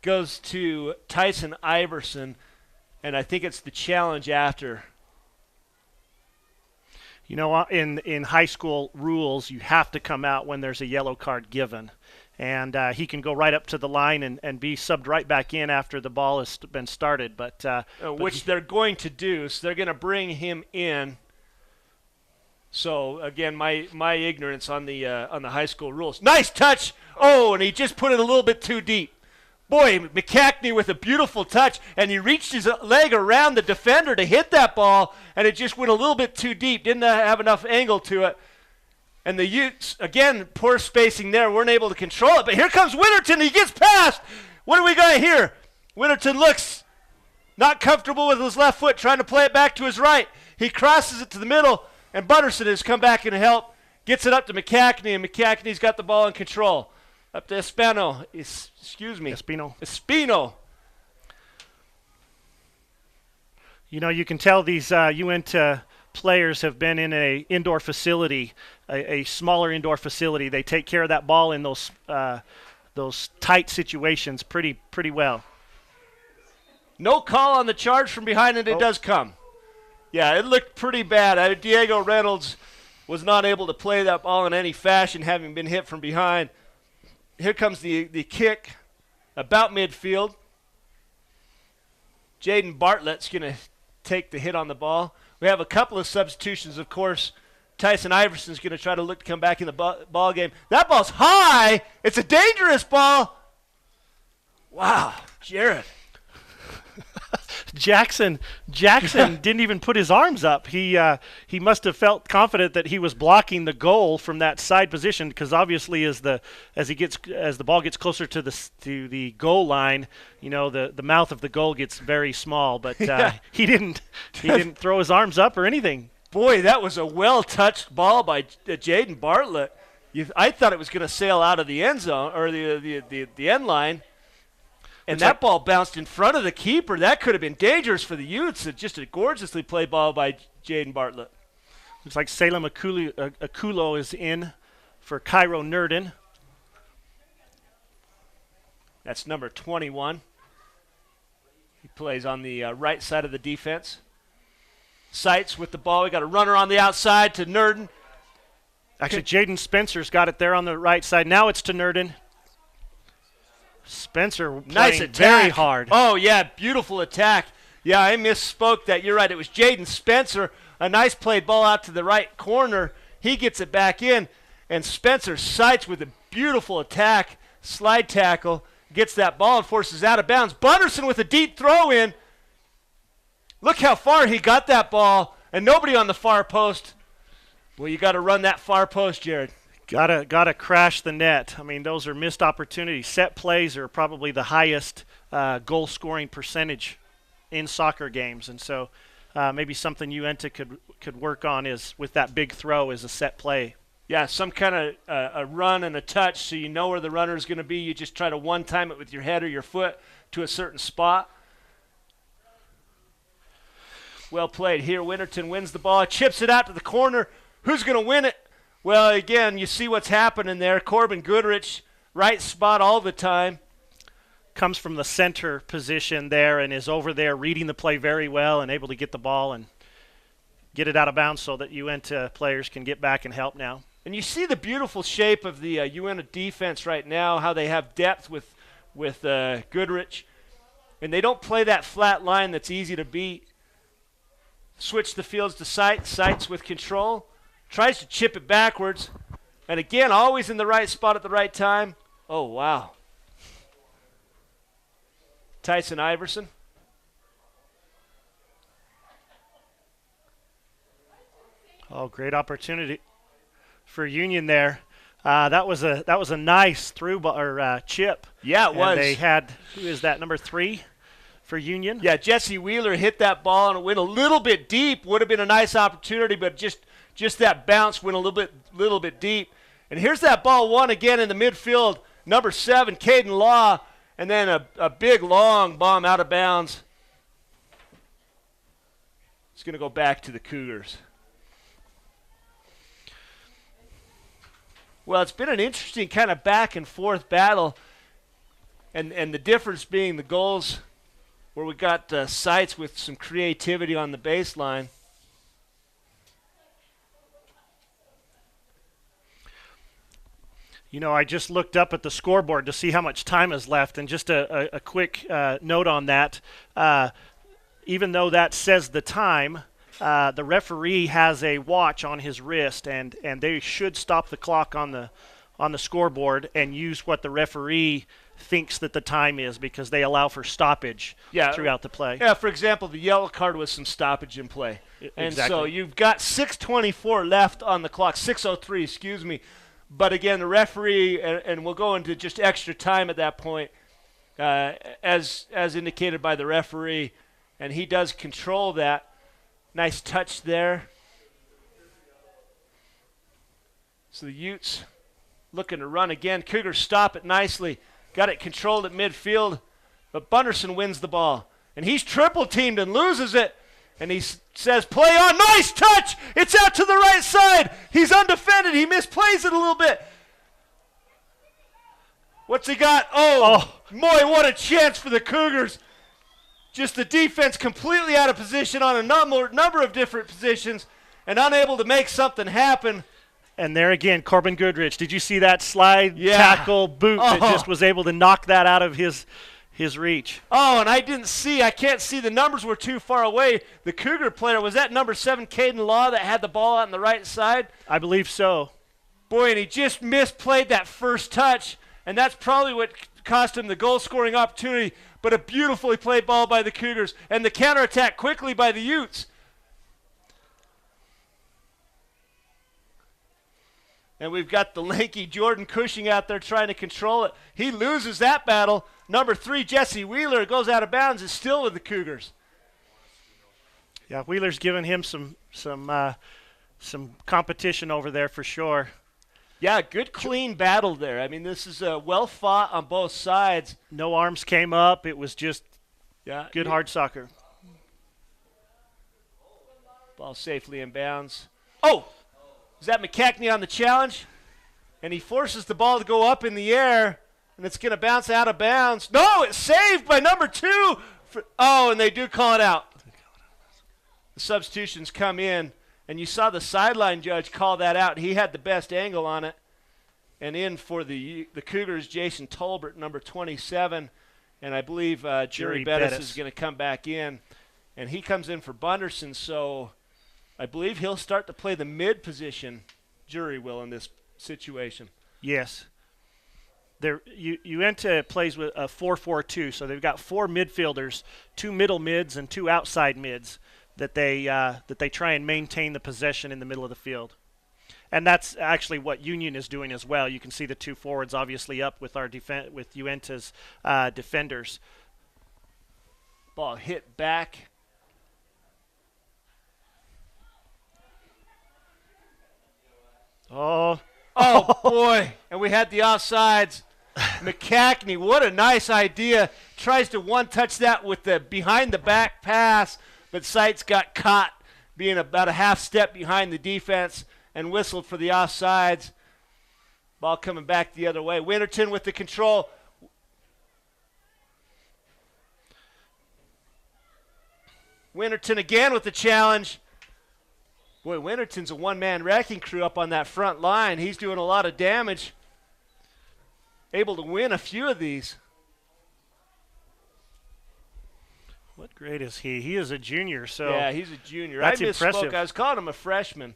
goes to Tyson Iverson, and I think it's the challenge after. You know, in high school rules, you have to come out when there's a yellow card given. And he can go right up to the line and be subbed right back in after the ball has been started. Which they're going to do, so they're going to bring him in. So again, my ignorance on the high school rules. Nice touch. Oh, and he just put it a little bit too deep. Boy, McCackney with a beautiful touch, and he reached his leg around the defender to hit that ball, and it just went a little bit too deep. Didn't have enough angle to it. And the Utes, again, poor spacing there, weren't able to control it. But here comes Winterton. He gets past. What do we got here? Winterton looks not comfortable with his left foot, trying to play it back to his right. He crosses it to the middle, and Butterson has come back and help. Gets it up to McCackney, and McCackney's got the ball in control. Up to Espino. Espino. You know, you can tell these Uintah players have been in a indoor facility, a smaller indoor facility. They take care of that ball in those tight situations pretty well. No call on the charge from behind, and it does come. Yeah, it looked pretty bad. Diego Reynolds was not able to play that ball in any fashion, having been hit from behind. Here comes the kick about midfield. Jaden Bartlett's going to take the hit on the ball. We have a couple of substitutions, of course. Tyson Iverson's going to try to look to come back in the ball game. That ball's high. It's a dangerous ball. Wow, Jared. Jackson didn't even put his arms up. He must have felt confident that he was blocking the goal from that side position, because obviously as the ball gets closer to the goal line, you know, the mouth of the goal gets very small. But he didn't throw his arms up or anything. Boy, that was a well-touched ball by Jaden Bartlett. I thought it was going to sail out of the end zone or the end line. And that ball bounced in front of the keeper. That could have been dangerous for the Utes. It's just a gorgeously played ball by Jaden Bartlett. Looks like Salem Akulo is in for Cairo Nurdin. That's number 21. He plays on the right side of the defense. Sights with the ball. We got a runner on the outside to Nurdin. Actually, Jaden Spencer's got it there on the right side. Now it's to Nurdin. Spencer playing very hard. Oh, yeah, beautiful attack. Yeah, I misspoke that. You're right. It was Jaden Spencer. A nice played ball out to the right corner. He gets it back in, and Spencer sights with a beautiful attack, slide tackle, gets that ball and forces out of bounds. Bunderson with a deep throw in. Look how far he got that ball, and nobody on the far post. Well, you got to run that far post, Jared. Gotta crash the net. I mean, those are missed opportunities. Set plays are probably the highest goal scoring percentage in soccer games, and so maybe something Uintah could work on is with that big throw is a set play. Yeah, some kind of a run and a touch, so you know where the runner is going to be. You just try to one-time it with your head or your foot to a certain spot. Well played here. Winterton wins the ball, chips it out to the corner. Who's going to win it? Well, again, you see what's happening there. Corbin Goodrich, right spot all the time. Comes from the center position there and is over there reading the play very well and able to get the ball and get it out of bounds so that Uintah players can get back and help now. And you see the beautiful shape of the Uintah defense right now, how they have depth with Goodrich. And they don't play that flat line that's easy to beat. Switch the fields to Sights with control. Tries to chip it backwards. And again, always in the right spot at the right time. Oh, wow. Tyson Iverson. Oh, great opportunity. for Union there. That was a nice through or chip. Yeah, it and was. They had, who is that, number 3 for Union? Yeah, Jesse Wheeler hit that ball and it went a little bit deep. Would have been a nice opportunity, but just that bounce went a little bit deep. And here's that ball one again in the midfield. Number 7, Caden Law, and then a big long bomb out of bounds. It's going to go back to the Cougars. Well, it's been an interesting kind of back and forth battle, and the difference being the goals where we got Sites with some creativity on the baseline. You know, I just looked up at the scoreboard to see how much time is left, and just a quick note on that. Even though that says the time, the referee has a watch on his wrist, and they should stop the clock on the scoreboard and use what the referee thinks that the time is, because they allow for stoppage throughout the play. Yeah, for example, the yellow card was some stoppage in play. And Exactly. so you've got 6:24 left on the clock, 6:03, excuse me. But again, the referee, and we'll go into just extra time at that point, as indicated by the referee, and he does control that. Nice touch there. So the Utes looking to run again. Cougars stop it nicely. Got it controlled at midfield, but Bunderson wins the ball. And he's triple teamed and loses it. And he says, play on. Nice touch. It's out to the right side. He's undefended. He misplays it a little bit. What's he got? Oh, boy, what a chance for the Cougars. Just the defense completely out of position on a number of different positions and unable to make something happen. And there again, Corbin Goodrich. Did you see that slide tackle boot that just was able to knock that out of his reach? Oh, and I can't see. The numbers were too far away. The Cougar player, was that number 7, Caden Law, that had the ball out on the right side? I believe so. Boy, and he just misplayed that first touch, and that's probably what cost him the goal-scoring opportunity, but a beautifully played ball by the Cougars, and the counterattack quickly by the Utes. And we've got the lanky Jordan Cushing out there trying to control it. He loses that battle. Number 3, Jesse Wheeler, goes out of bounds, is still with the Cougars. Yeah, Wheeler's giving him some competition over there for sure. Yeah, good clean battle there. I mean, this is well fought on both sides. No arms came up. It was just good hard soccer. Ball safely in bounds. Oh! Is that McKechnie on the challenge? And he forces the ball to go up in the air, and it's going to bounce out of bounds. No, it's saved by number 2. And they do call it out. The substitutions come in, and you saw the sideline judge call that out. He had the best angle on it. And in for the Cougars, Jason Tolbert, number 27. And I believe Jerry Bettis is going to come back in. And he comes in for Bunderson, so I believe he'll start to play the mid position, Jury will, in this situation. Yes. Uintah plays with a 4-4-2, so they've got 4 midfielders, 2 middle mids and 2 outside mids that they try and maintain the possession in the middle of the field. And that's actually what Union is doing as well. You can see the 2 forwards obviously up with with Uintah's defenders. Ball hit back. Oh, boy. And we had the offsides. McKechnie, what a nice idea. Tries to one-touch that with the behind-the-back pass, but Sites got caught being about a half step behind the defense and whistled for the offsides. Ball coming back the other way. Winterton with the control. Winterton again with the challenge. Boy, Winterton's a one-man wrecking crew up on that front line. He's doing a lot of damage. Able to win a few of these. what grade is he? He is a junior, so yeah, he's a junior. That's I misspoke. impressive. I was calling him a freshman.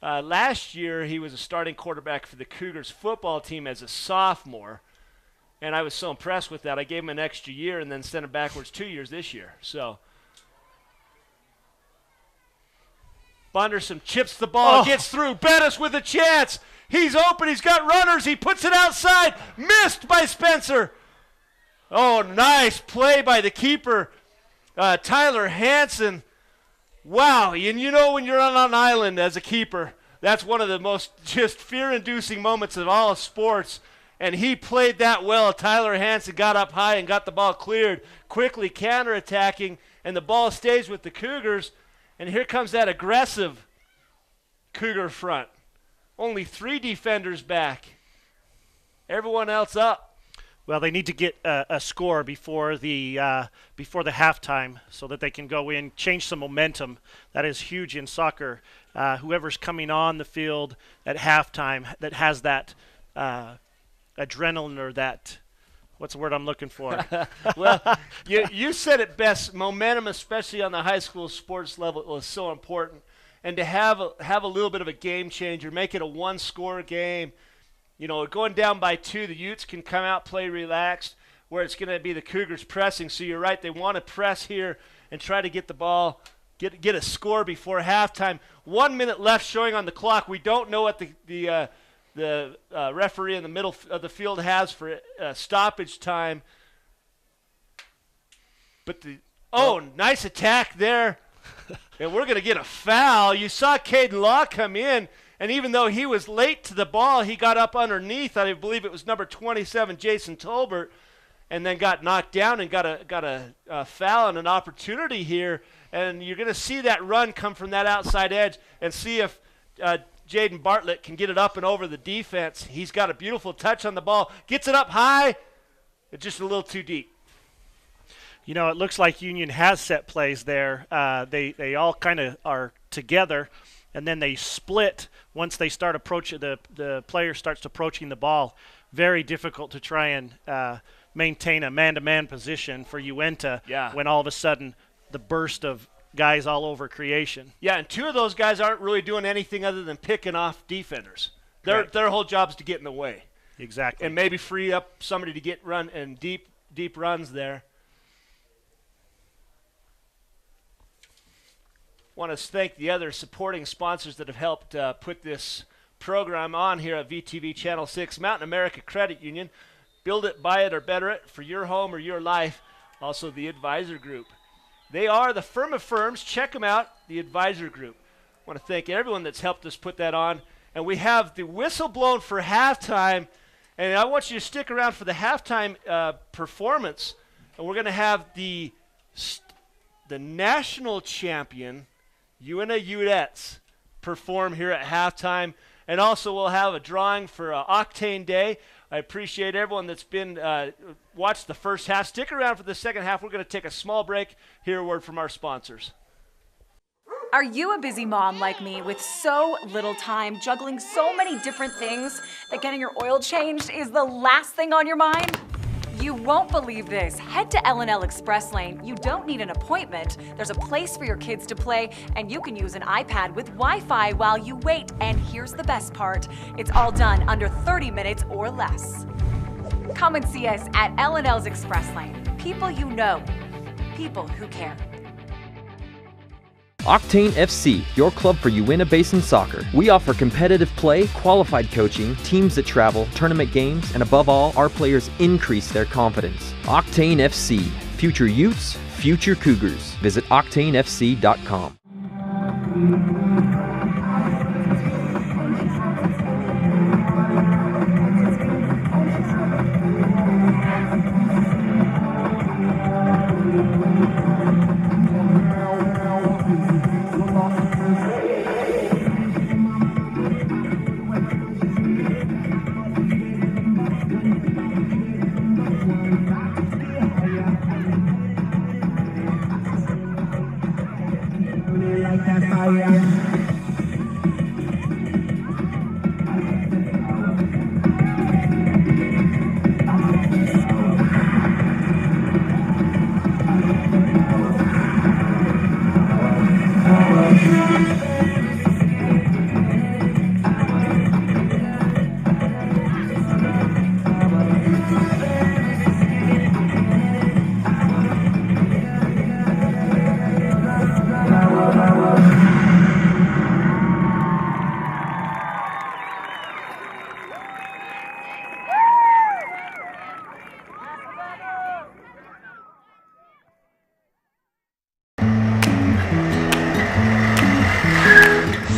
Last year, he was a starting quarterback for the Cougars football team as a sophomore, and I was so impressed with that. I gave him an extra year and then sent him backwards 2 years this year. So Bunderson chips the ball, gets through. Bettis with a chance. He's open. He's got runners. He puts it outside. Missed by Spencer. Oh, nice play by the keeper, Tyler Hansen. Wow. And you know when you're on an island as a keeper, that's one of the most just fear-inducing moments of all of sports. And he played that well. Tyler Hansen got up high and got the ball cleared, quickly counterattacking, and the ball stays with the Cougars. And here comes that aggressive Cougar front. Only 3 defenders back. Everyone else up. Well, they need to get a score before the halftime so that they can go in, change some momentum. That is huge in soccer. Whoever's coming on the field at halftime that has that adrenaline or that, what's the word I'm looking for? Well, you said it best. Momentum, especially on the high school sports level, is so important. And to have a little bit of a game changer, make it a one-score game. You know, going down by 2, the Utes can come out, play relaxed, where it's going to be the Cougars pressing. So you're right, they want to press here and try to get the ball, get a score before halftime. 1 minute left showing on the clock. We don't know what the referee in the middle of the field has for stoppage time. But nice attack there. And we're going to get a foul. You saw Caden Law come in, and even though he was late to the ball, he got up underneath. I believe it was number 27, Jason Tolbert, and then got knocked down and got a foul and an opportunity here. And you're going to see that run come from that outside edge and see if Jaden Bartlett can get it up and over the defense. He's got a beautiful touch on the ball. Gets it up high. It's just a little too deep. You know, it looks like Union has set plays there. They all kind of are together, and then they split once they start approaching the player starts approaching the ball. Very difficult to try and maintain a man-to-man position for Uintah when all of a sudden the burst of guys all over creation. Yeah, and 2 of those guys aren't really doing anything other than picking off defenders. Their whole job is to get in the way. Exactly. And maybe free up somebody to get run and deep runs there. Want to thank the other supporting sponsors that have helped put this program on here at VTV Channel 6. Mountain America Credit Union. Build it, buy it, or better it for your home or your life. Also the Advisor Group. They are the firm of firms. Check them out, the Advisor Group. I want to thank everyone that's helped us put that on. And we have the whistle blown for halftime. And I want you to stick around for the halftime performance. And we're going to have the national champion, Uintah Utes, perform here at halftime. And also we'll have a drawing for Octane Day. I appreciate everyone that's been watched the first half. Stick around for the second half. We're going to take a small break. Hear a word from our sponsors. Are you a busy mom like me with so little time, juggling so many different things that getting your oil changed is the last thing on your mind? You won't believe this. Head to L&L Express Lane. You don't need an appointment. There's a place for your kids to play, and you can use an iPad with Wi-Fi while you wait. And here's the best part. It's all done under 30 minutes or less. Come and see us at L&L's Express Lane. People you know. People who care. Octane FC, your club for Uintah Basin soccer. We offer competitive play, qualified coaching, teams that travel, tournament games, and above all, our players increase their confidence. Octane FC, future Utes, future Cougars. Visit octanefc.com.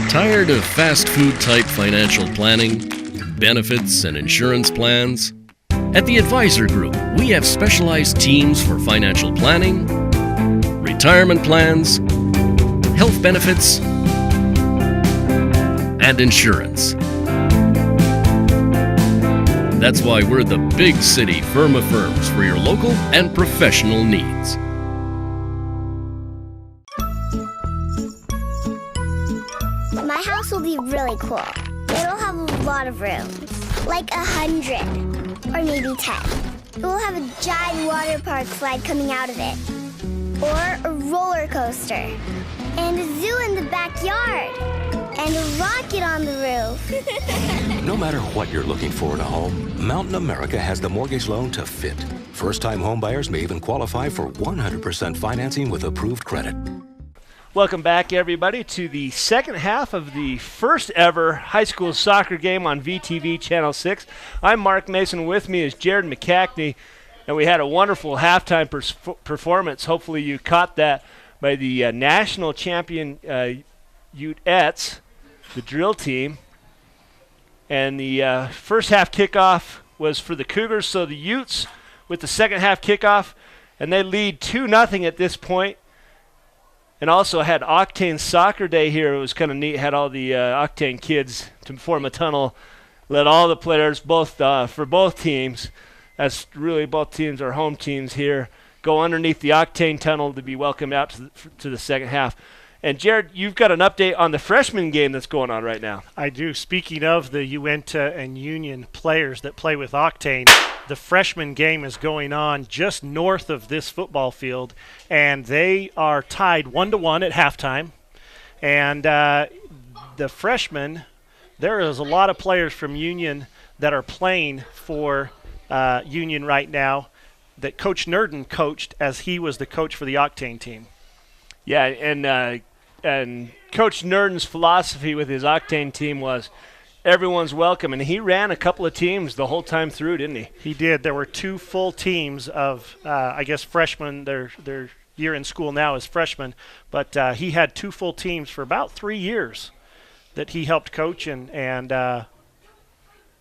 Tired of fast food type financial planning, benefits, and insurance plans? At the Advisor Group, we have specialized teams for financial planning, retirement plans, health benefits, and insurance. That's why we're the big city firm of firms for your local and professional needs. My house will be really cool. It'll have a lot of rooms, like 100, or maybe 10. It will have a giant water park slide coming out of it, or a roller coaster, and a zoo in the backyard, and a rocket on the roof. No matter what you're looking for in a home, Mountain America has the mortgage loan to fit. First-time homebuyers may even qualify for 100% financing with approved credit. Welcome back, everybody, to the second half of the first ever high school soccer game on VTV Channel 6. I'm Mark Mason. With me is Jared McCackney, and we had a wonderful halftime performance. Hopefully you caught that by the national champion Utes, the drill team. And the first half kickoff was for the Cougars, so the Utes with the second half kickoff, and they lead 2-0 at this point. And also had Octane Soccer Day here. It was kind of neat. Had all the Octane kids to form a tunnel. Let all the players, for both teams, as really both teams are home teams here, go underneath the Octane tunnel to be welcomed out to the second half. And Jared, you've got an update on the freshman game that's going on right now. I do. Speaking of the Uintah and Union players that play with Octane, the freshman game is going on just north of this football field, and they are tied 1-1 at halftime. And the freshmen, there is a lot of players from Union that are playing for Union right now that Coach Nerden coached as he was the coach for the Octane team. Yeah, and Coach Nerden's philosophy with his Octane team was everyone's welcome, and he ran a couple of teams the whole time through, didn't he? He did. There were two full teams of, I guess, freshmen. Their year in school now is freshmen, but he had two full teams for about 3 years that he helped coach, and now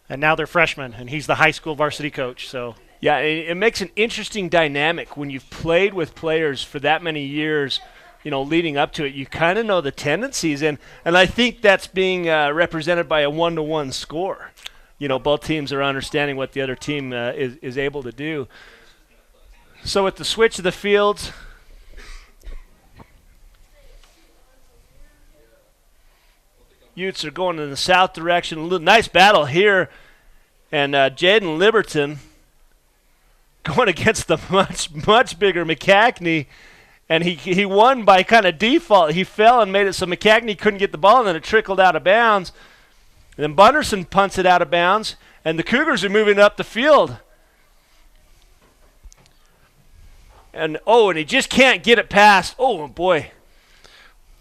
they're freshmen, and he's the high school varsity coach. So yeah, it makes an interesting dynamic when you've played with players for that many years. You know, leading up to it, you kind of know the tendencies, and I think that's being represented by a 1-1 score. You know, both teams are understanding what the other team is able to do. So with the switch of the fields, Utes are going in the south direction. A little nice battle here, and Jaden Liberton going against the much bigger McCackney. And he won by kind of default. He fell and made it so McCackney couldn't get the ball, and then it trickled out of bounds. And then Bunderson punts it out of bounds, and the Cougars are moving up the field. And he just can't get it past. Oh, boy.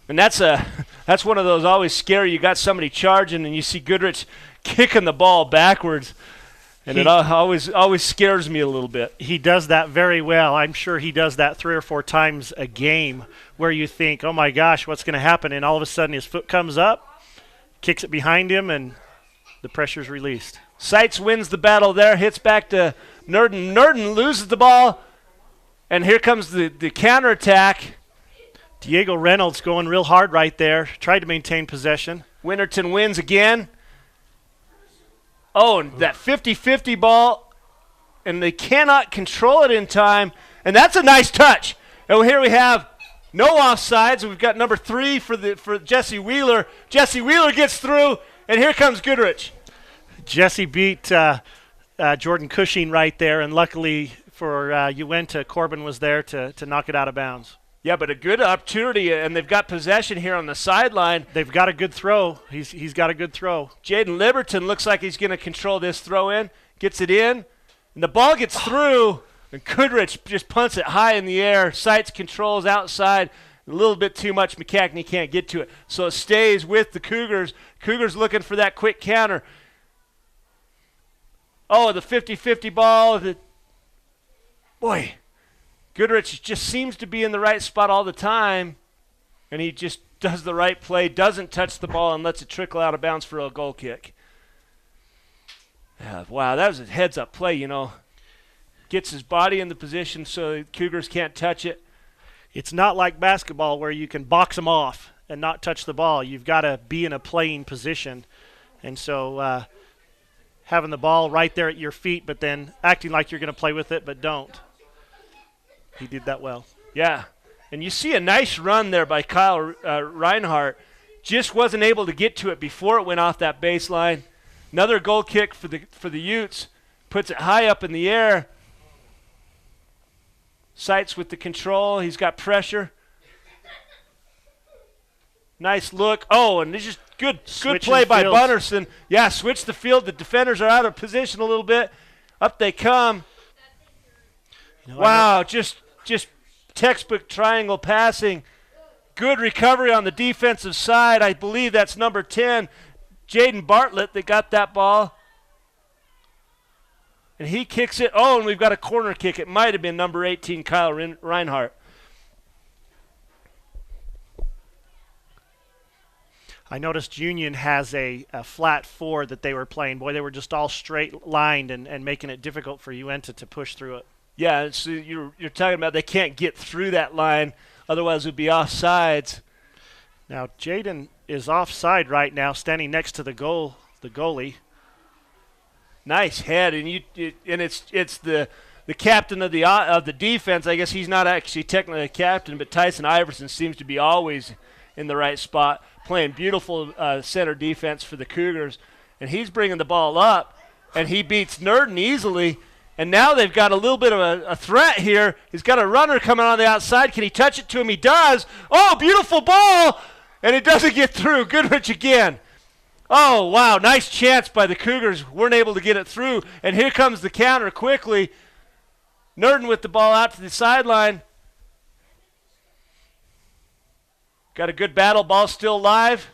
And that's one of those always scary. You got somebody charging, and you see Goodrich kicking the ball backwards. And it always scares me a little bit. He does that very well. I'm sure he does that 3 or 4 times a game where you think, oh, my gosh, what's going to happen? And all of a sudden his foot comes up, kicks it behind him, and the pressure's released. Seitz wins the battle there, hits back to Nerden. Nerden loses the ball, and here comes the counterattack. Diego Reynolds going real hard right there, tried to maintain possession. Winterton wins again. Oh, and that 50-50 ball, and they cannot control it in time, and that's a nice touch. And here we have no offsides. We've got number 3 for Jesse Wheeler. Jesse Wheeler gets through, and here comes Goodrich. Jesse beat Jordan Cushing right there, and luckily for Uintah, Corbin was there to knock it out of bounds. Yeah, but a good opportunity, and they've got possession here on the sideline. They've got a good throw. He's got a good throw. Jaden Liberton looks like he's going to control this throw in, gets it in, and the ball gets through, and Goodrich just punts it high in the air. Seitz controls outside. A little bit too much. McCackney can't get to it. So it stays with the Cougars. Cougars looking for that quick counter. Oh, the 50-50 ball. Boy, Goodrich just seems to be in the right spot all the time, and he just does the right play, doesn't touch the ball, and lets it trickle out of bounds for a goal kick. Yeah, wow, that was a heads-up play, you know. Gets his body in the position so the Cougars can't touch it. It's not like basketball where you can box them off and not touch the ball. You've got to be in a playing position. And so having the ball right there at your feet, but then acting like you're going to play with it, but don't. He did that well. Yeah, and you see a nice run there by Kyle Reinhardt. Just wasn't able to get to it before it went off that baseline. Another goal kick for the Utes. Puts it high up in the air. Seitz with the control. He's got pressure. Nice look. Oh, and it's just good play by Bunderson. Yeah, switch the field. The defenders are out of position a little bit. Up they come. Wow, just textbook triangle passing. Good recovery on the defensive side. I believe that's number 10, Jaden Bartlett, that got that ball. And he kicks it. Oh, and we've got a corner kick. It might have been number 18, Kyle Reinhardt. I noticed Union has a flat 4 that they were playing. Boy, they were just all straight lined and making it difficult for Uintah to push through it. Yeah, so you're talking about they can't get through that line, otherwise it would be offsides. Now, Jaden is offside right now, standing next to the goalie. Nice head, and it's the captain of the defense. I guess he's not actually technically a captain, but Tyson Iverson seems to be always in the right spot, playing beautiful center defense for the Cougars, and he's bringing the ball up, and he beats Nurden easily. And now they've got a little bit of a threat here. He's got a runner coming on the outside. Can he touch it to him? He does. Oh, beautiful ball, and it doesn't get through. Goodrich again. Oh, wow, nice chance by the Cougars. Weren't able to get it through. And here comes the counter quickly. Nurden with the ball out to the sideline. Got a good battle. Ball still live.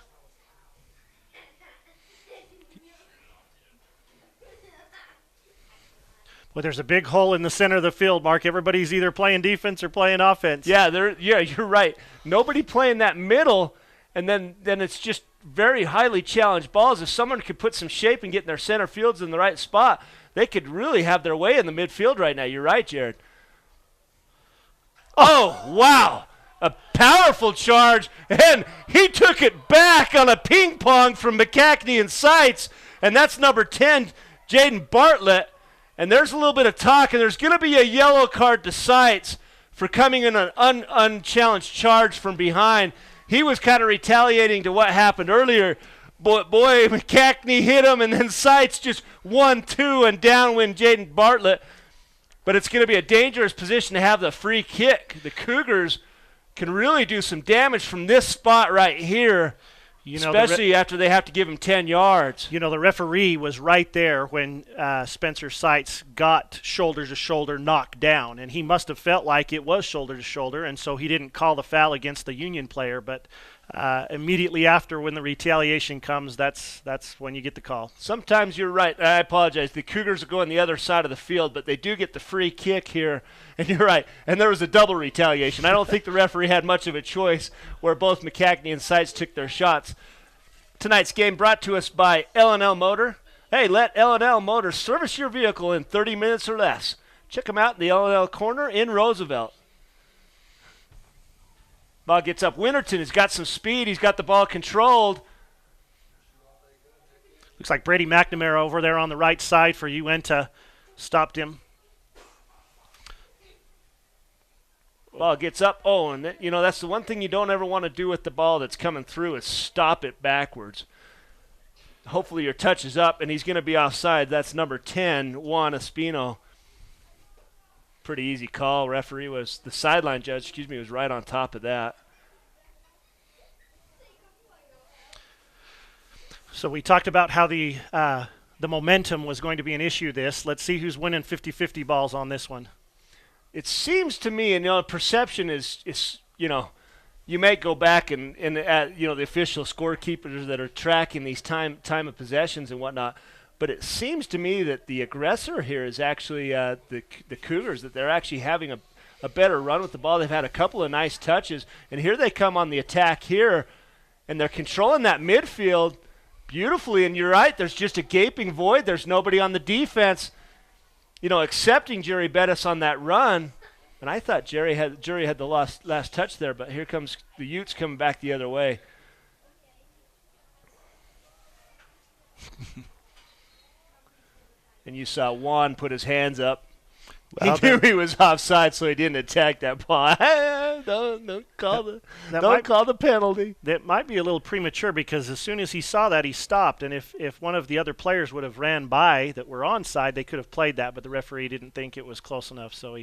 Well, there's a big hole in the center of the field, Mark. Everybody's either playing defense or playing offense. Yeah, you're right. Nobody playing that middle, and then it's just very highly challenged balls. If someone could put some shape and get in their center fields in the right spot, they could really have their way in the midfield right now. You're right, Jared. Oh, wow. A powerful charge, and he took it back on a ping pong from McCackney and Seitz, and that's number 10, Jaden Bartlett. And there's a little bit of talk, and there's going to be a yellow card to Seitz for coming in an unchallenged charge from behind. He was kind of retaliating to what happened earlier. Boy, McCackney hit him, and then Seitz just 1-2 and downwind Jaden Bartlett. But it's going to be a dangerous position to have the free kick. The Cougars can really do some damage from this spot right here. Especially after they have to give him 10 yards. You know, the referee was right there when Spencer Seitz got shoulder-to-shoulder knocked down, and he must have felt like it was shoulder-to-shoulder, and so he didn't call the foul against the Union player. But immediately after, when the retaliation comes, that's when you get the call. Sometimes you're right. I apologize. The Cougars are going the other side of the field, but they do get the free kick here. And you're right. And there was a double retaliation. I don't think the referee had much of a choice where both McCackney and Seitz took their shots. Tonight's game brought to us by L&L Motor. Hey, let L&L Motor service your vehicle in 30 minutes or less. Check them out in the L&L corner in Roosevelt. Ball gets up. Winterton has got some speed. He's got the ball controlled. Looks like Brady McNamara over there on the right side for Uintah stopped him. Ball gets up. Oh, and that's the one thing you don't ever want to do with the ball that's coming through is stop it backwards. Hopefully your touch is up, and he's going to be offside. That's number 10, Juan Espino. Pretty easy call. The sideline judge, was right on top of that. So we talked about how the momentum was going to be an issue this. Let's see who's winning 50-50 balls on this one. It seems to me, and perception is you may go back and at the official scorekeepers that are tracking these time of possessions and whatnot, but it seems to me that the aggressor here is actually the Cougars, that they're actually having a better run with the ball. They've had a couple of nice touches, and here they come on the attack here, and they're controlling that midfield beautifully. And you're right, there's just a gaping void. There's nobody on the defense, accepting Jerry Bettis on that run. And I thought Jerry had the last touch there, but here comes the Utes coming back the other way. And you saw Juan put his hands up. He knew he was offside, so he didn't attack that ball. Don't call the penalty. That might be a little premature, because as soon as he saw that, he stopped. And if one of the other players would have ran by that were onside, they could have played that, but the referee didn't think it was close enough, so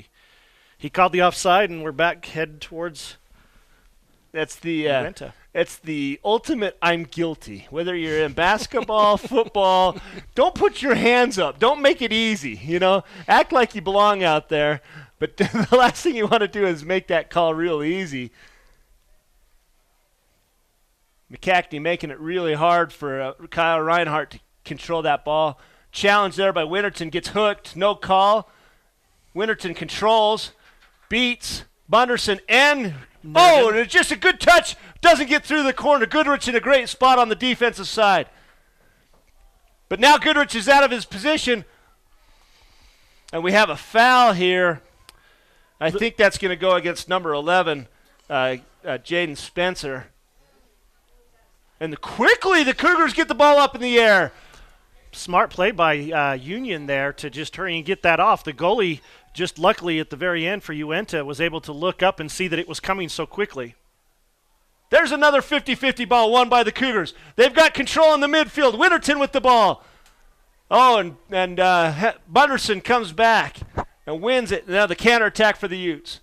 he called the offside, and we're back head towards Uintah. It's the ultimate I'm guilty. Whether you're in basketball, football, don't put your hands up. Don't make it easy, Act like you belong out there. But the last thing you want to do is make that call real easy. McCackney making it really hard for Kyle Reinhardt to control that ball. Challenge there by Winterton, gets hooked, no call. Winterton controls, beats Bunderson, and and it's just a good touch. Doesn't get through the corner. Goodrich in a great spot on the defensive side. But now Goodrich is out of his position, and we have a foul here. I think that's going to go against number 11, Jaden Spencer. And quickly the Cougars get the ball up in the air. Smart play by Union there to just hurry and get that off. The goalie, just luckily at the very end for Uintah, was able to look up and see that it was coming so quickly. There's another 50-50 ball won by the Cougars. They've got control in the midfield. Winterton with the ball. And Bunderson comes back and wins it. Now the counterattack for the Utes.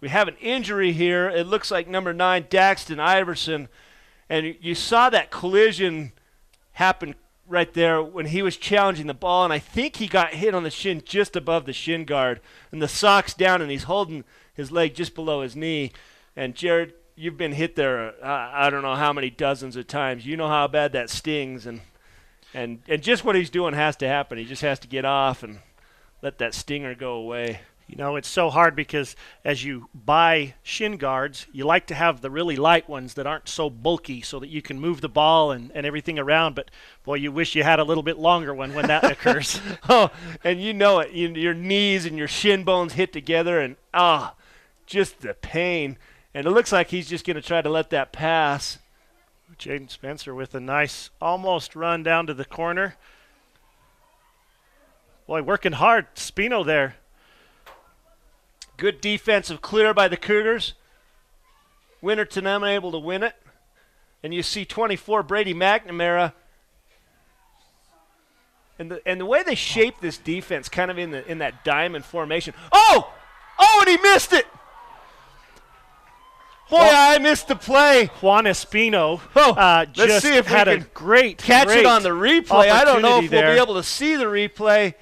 We have an injury here. It looks like number 9, Daxton Iverson. And you saw that collision happen right there when he was challenging the ball, and I think he got hit on the shin just above the shin guard. And the sock's down, and he's holding his leg just below his knee. And Jared, you've been hit there I don't know how many dozens of times. You know how bad that stings, and just what he's doing has to happen. He just has to get off and let that stinger go away. It's so hard because as you buy shin guards, you like to have the really light ones that aren't so bulky so that you can move the ball and everything around. But, boy, you wish you had a little bit longer one when that occurs. Oh, and you know it. Your knees and your shin bones hit together, and, just the pain. And it looks like he's just going to try to let that pass. Jaden Spencer with a nice almost run down to the corner. Boy, working hard. Spino there. Good defensive clear by the Cougars. Winterton unable to win it. And you see 24, Brady McNamara. And the way they shape this defense, kind of in that diamond formation. Oh, and he missed it. Boy, I missed the play. Juan Espino let's see if had we a great catch it on the replay. I don't know if we'll be able to see the replay.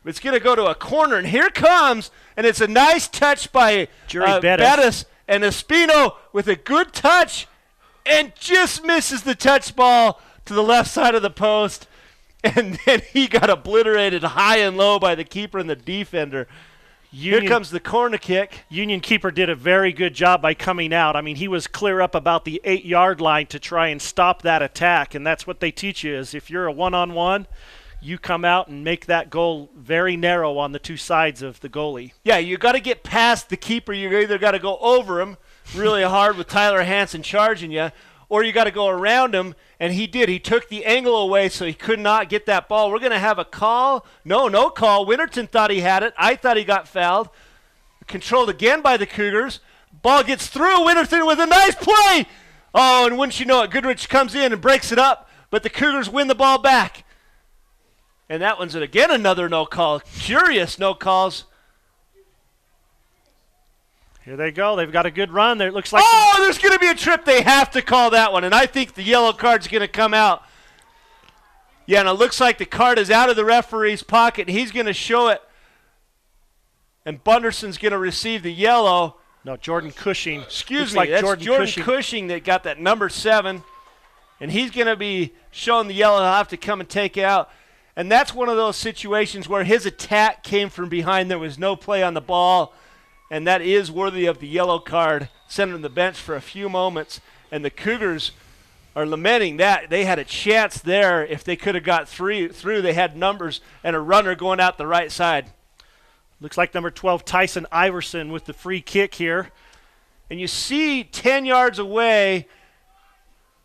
It's going to go to a corner, and here comes, and it's a nice touch by Bettis, and Espino with a good touch, and just misses the touch ball to the left side of the post, and then he got obliterated high and low by the keeper and the defender. Here comes the corner kick. Union keeper did a very good job by coming out. I mean, he was clear up about the 8-yard line to try and stop that attack, and that's what they teach you is if you're a one-on-one, you come out and make that goal very narrow on the two sides of the goalie. Yeah, you got to get past the keeper. You either got to go over him really hard with Tyler Hansen charging you, or you got to go around him, and he did. He took the angle away so he could not get that ball. We're going to have a call. No call. Winterton thought he had it. I thought he got fouled. Controlled again by the Cougars. Ball gets through. Winterton with a nice play. Oh, and wouldn't you know it, Goodrich comes in and breaks it up, but the Cougars win the ball back. And that one's again another no call. Curious no calls. Here they go. They've got a good run. There, it looks like. Oh, there's going to be a trip. They have to call that one. And I think the yellow card's going to come out. Yeah, and it looks like the card is out of the referee's pocket. He's going to show it. And Bunderson's going to receive the yellow. No, Jordan Cushing. Excuse me. That's Jordan Cushing that got that number 7. And he's going to be showing the yellow. He'll have to come and take it out. And that's one of those situations where his attack came from behind. There was no play on the ball, and that is worthy of the yellow card. Sent him to the bench for a few moments, and the Cougars are lamenting that. They had a chance there. If they could have got through, they had numbers and a runner going out the right side. Looks like number 12, Tyson Iverson, with the free kick here. And you see 10 yards away,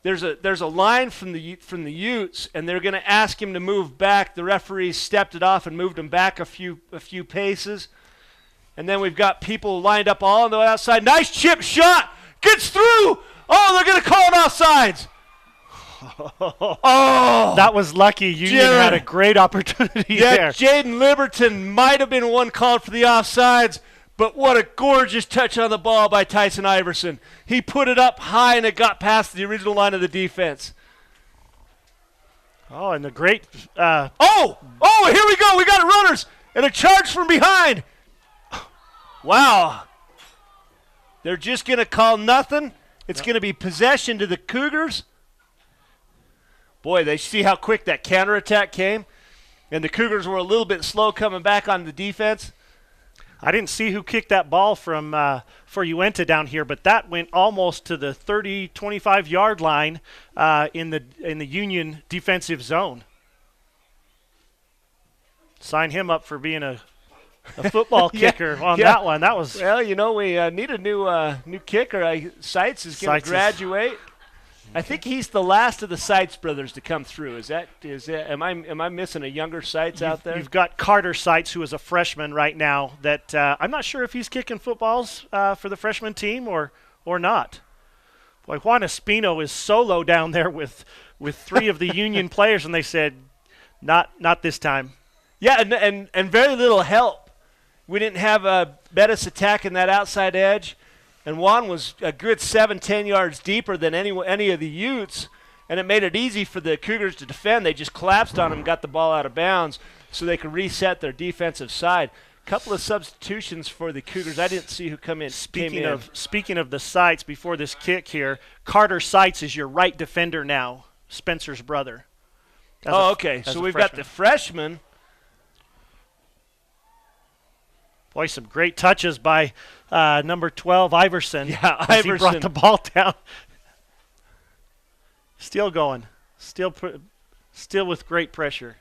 there's a line from the Utes, and they're going to ask him to move back. The referee stepped it off and moved him back a few paces. And then we've got people lined up all on the outside. Nice chip shot. Gets through. Oh, they're going to call it offsides. Oh, that was lucky. Union had a great opportunity there. Jaden Liberton might have been one called for the offsides, but what a gorgeous touch on the ball by Tyson Iverson. He put it up high, and it got past the original line of the defense. Oh, and the great... here we go. We got runners, and a charge from behind. Wow. They're just going to call nothing. It's going to be possession to the Cougars. Boy, they see how quick that counterattack came, and the Cougars were a little bit slow coming back on the defense. I didn't see who kicked that ball from for Uintah down here, but that went almost to the 30, 25-yard line in the Union defensive zone. Sign him up for being a football kicker on that one. That was well. We need a new kicker. Seitz is going to graduate. I think he's the last of the Seitz brothers to come through. Is that? Am I missing a younger Seitz out there? You've got Carter Seitz, who is a freshman right now. That I'm not sure if he's kicking footballs for the freshman team or not. Boy, Juan Espino is solo down there with three of the Union players, and they said, not this time. Yeah, and very little help. We didn't have Bettis attacking that outside edge. And Juan was a good 7-10 yards deeper than any of the Utes, and it made it easy for the Cougars to defend. They just collapsed on him and got the ball out of bounds so they could reset their defensive side. A couple of substitutions for the Cougars. I didn't see who came in. Speaking of the Seitz, before this kick here, Carter Seitz is your right defender now, Spencer's brother. Okay. So we've got the freshman. Boy, some great touches by number 12, Iverson. Yeah, Iverson. He brought the ball down. Still going. Still with great pressure.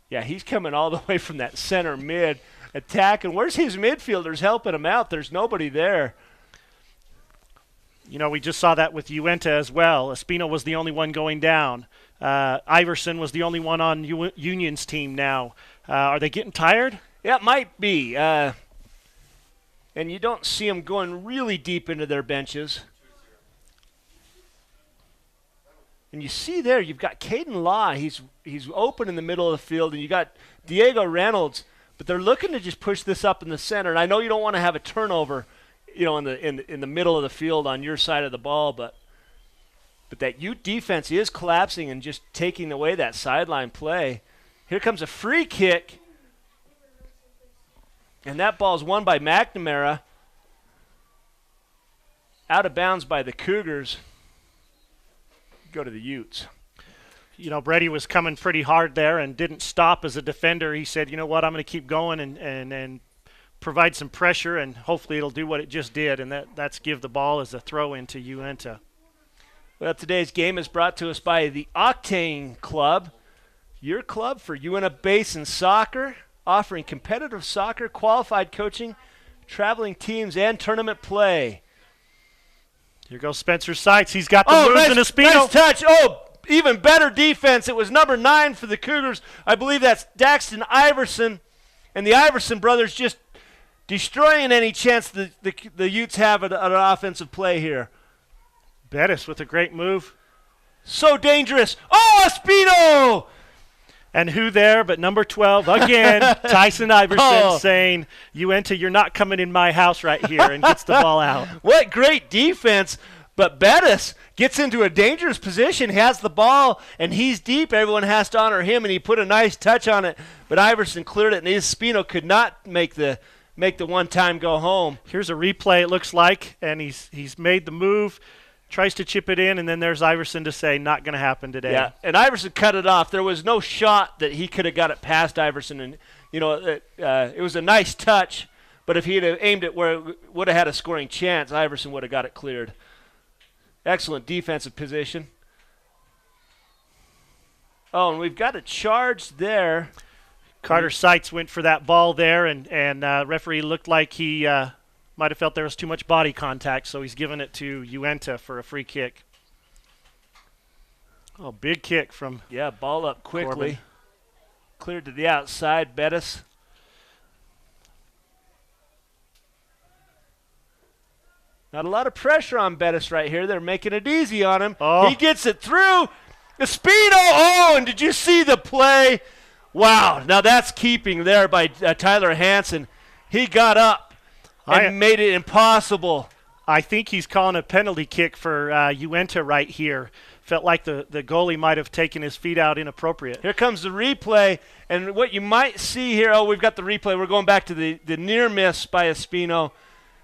Yeah, he's coming all the way from that center mid attack. And where's his midfielders helping him out? There's nobody there. We just saw that with Uintah as well. Espino was the only one going down. Iverson was the only one on Union's team now. Are they getting tired? Yeah, it might be. And you don't see them going really deep into their benches. And you see there, you've got Caden Law. He's open in the middle of the field, and you got Diego Reynolds. But they're looking to just push this up in the center. And I know you don't want to have a turnover, in the middle of the field on your side of the ball, but that Ute defense is collapsing and just taking away that sideline play. Here comes a free kick, and that ball is won by McNamara. Out of bounds by the Cougars. Go to the Utes. Brady was coming pretty hard there and didn't stop as a defender. He said, you know what, I'm going to keep going and provide some pressure, and hopefully it'll do what it just did, and that's give the ball as a throw into Uintah. Well, today's game is brought to us by the Octane Club, your club for Uintah Basin soccer, offering competitive soccer, qualified coaching, traveling teams, and tournament play. Here goes Spencer Seitz. He's got the moves in Espino. Nice touch. Oh, even better defense. It was number 9 for the Cougars. I believe that's Daxton Iverson. And the Iverson brothers just destroying any chance the Utes have at an offensive play here. Bettis with a great move. So dangerous. Oh, Espino! And who there but number 12 again, Tyson Iverson, saying, Uintah, you're not coming in my house right here, and gets the ball out. What great defense. But Bettis gets into a dangerous position, has the ball, and he's deep. Everyone has to honor him, and he put a nice touch on it. But Iverson cleared it, and Espino could not make the one time go home. Here's a replay, it looks like, and he's made the move. tries to chip it in, and then there's Iverson to say, not going to happen today. Yeah, and Iverson cut it off. There was no shot that he could have got it past Iverson, and it was a nice touch. But if he had aimed it where it would have had a scoring chance, Iverson would have got it cleared. Excellent defensive position. Oh, and we've got a charge there. Carter Seitz went for that ball there, and referee looked like he might have felt there was too much body contact, so he's giving it to Uintah for a free kick. Oh, big kick from ball up quickly. Corbin. Cleared to the outside, Bettis. Not a lot of pressure on Bettis right here. They're making it easy on him. Oh. He gets it through. Espino, oh, and did you see the play? Wow, now that's keeping there by Tyler Hansen. He got up and made it impossible. I think he's calling a penalty kick for Uintah right here. Felt like the goalie might have taken his feet out inappropriate. Here comes the replay, and what you might see here, we've got the replay. We're going back to the near miss by Espino.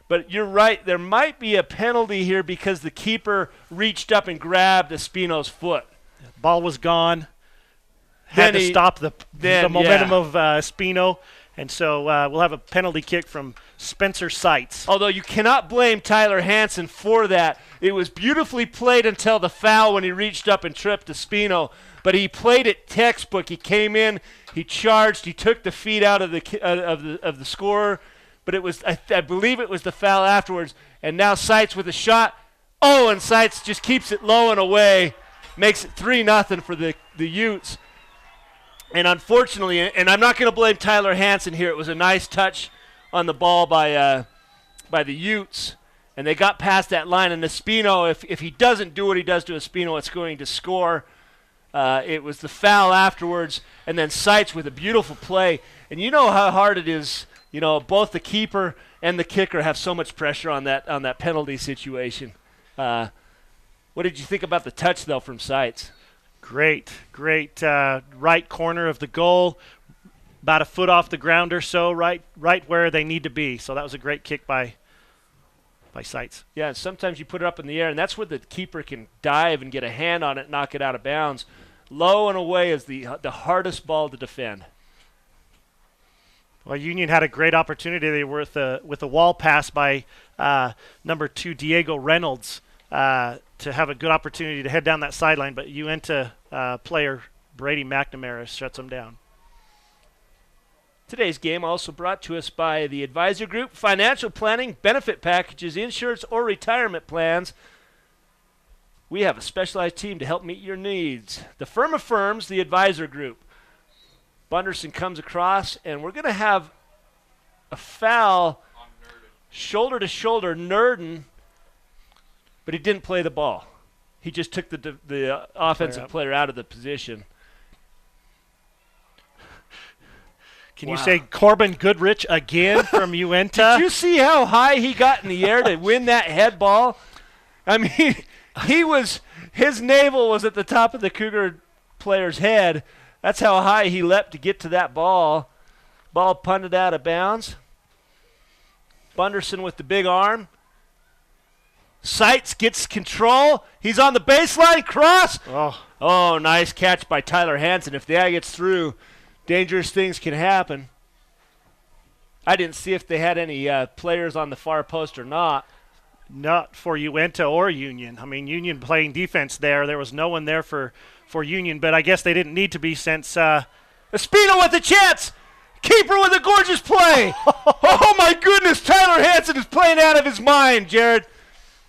But you're right, there might be a penalty here because the keeper reached up and grabbed Espino's foot. Ball was gone. Had to stop the momentum of Espino. And so we'll have a penalty kick from Spencer Seitz. Although you cannot blame Tyler Hansen for that. It was beautifully played until the foul when he reached up and tripped Espino. But he played it textbook. He came in, he charged, he took the feet out of the scorer. But it was, I believe it was the foul afterwards. And now Seitz with a shot. Oh, and Seitz just keeps it low and away. Makes it 3-0 for the Utes. And unfortunately, and I'm not going to blame Tyler Hansen here. It was a nice touch on the ball by the Utes. And they got past that line. And Espino, if he doesn't do what he does to Espino, it's going to score. It was the foul afterwards. And then Seitz with a beautiful play. And you know how hard it is. You know, both the keeper and the kicker have so much pressure on that penalty situation. What did you think about the touch, though, from Seitz? Great right corner of the goal, about a foot off the ground or so, right where they need to be. So that was a great kick by Seitz. Yeah, and sometimes you put it up in the air, and that's where the keeper can dive and get a hand on it and knock it out of bounds. Low and away is the hardest ball to defend. Well, Union had a great opportunity with a wall pass by number 2, Diego Reynolds, to have a good opportunity to head down that sideline, but Uintah player Brady McNamara shuts them down. Today's game also brought to us by the Advisor Group, financial planning, benefit packages, insurance, or retirement plans. We have a specialized team to help meet your needs. The firm of firms, the Advisor Group. Bunderson comes across, and we're going to have a foul shoulder to shoulder, Nurden, but he didn't play the ball. He just took the offensive player out of the position. Can you say Corbin Goodrich again from Uintah? Did you see how high he got in the air to win that head ball? I mean, his navel was at the top of the Cougar player's head. That's how high he leapt to get to that ball. Ball punted out of bounds. Bunderson with the big arm. Seitz gets control. He's on the baseline. Cross. Oh, nice catch by Tyler Hansen. If the guy gets through, dangerous things can happen. I didn't see if they had any players on the far post or not. Not for Uintah or Union. I mean, Union playing defense there. There was no one there for Union, but I guess they didn't need to be since Espino with a chance. Keeper with a gorgeous play. Oh, my goodness. Tyler Hansen is playing out of his mind, Jared.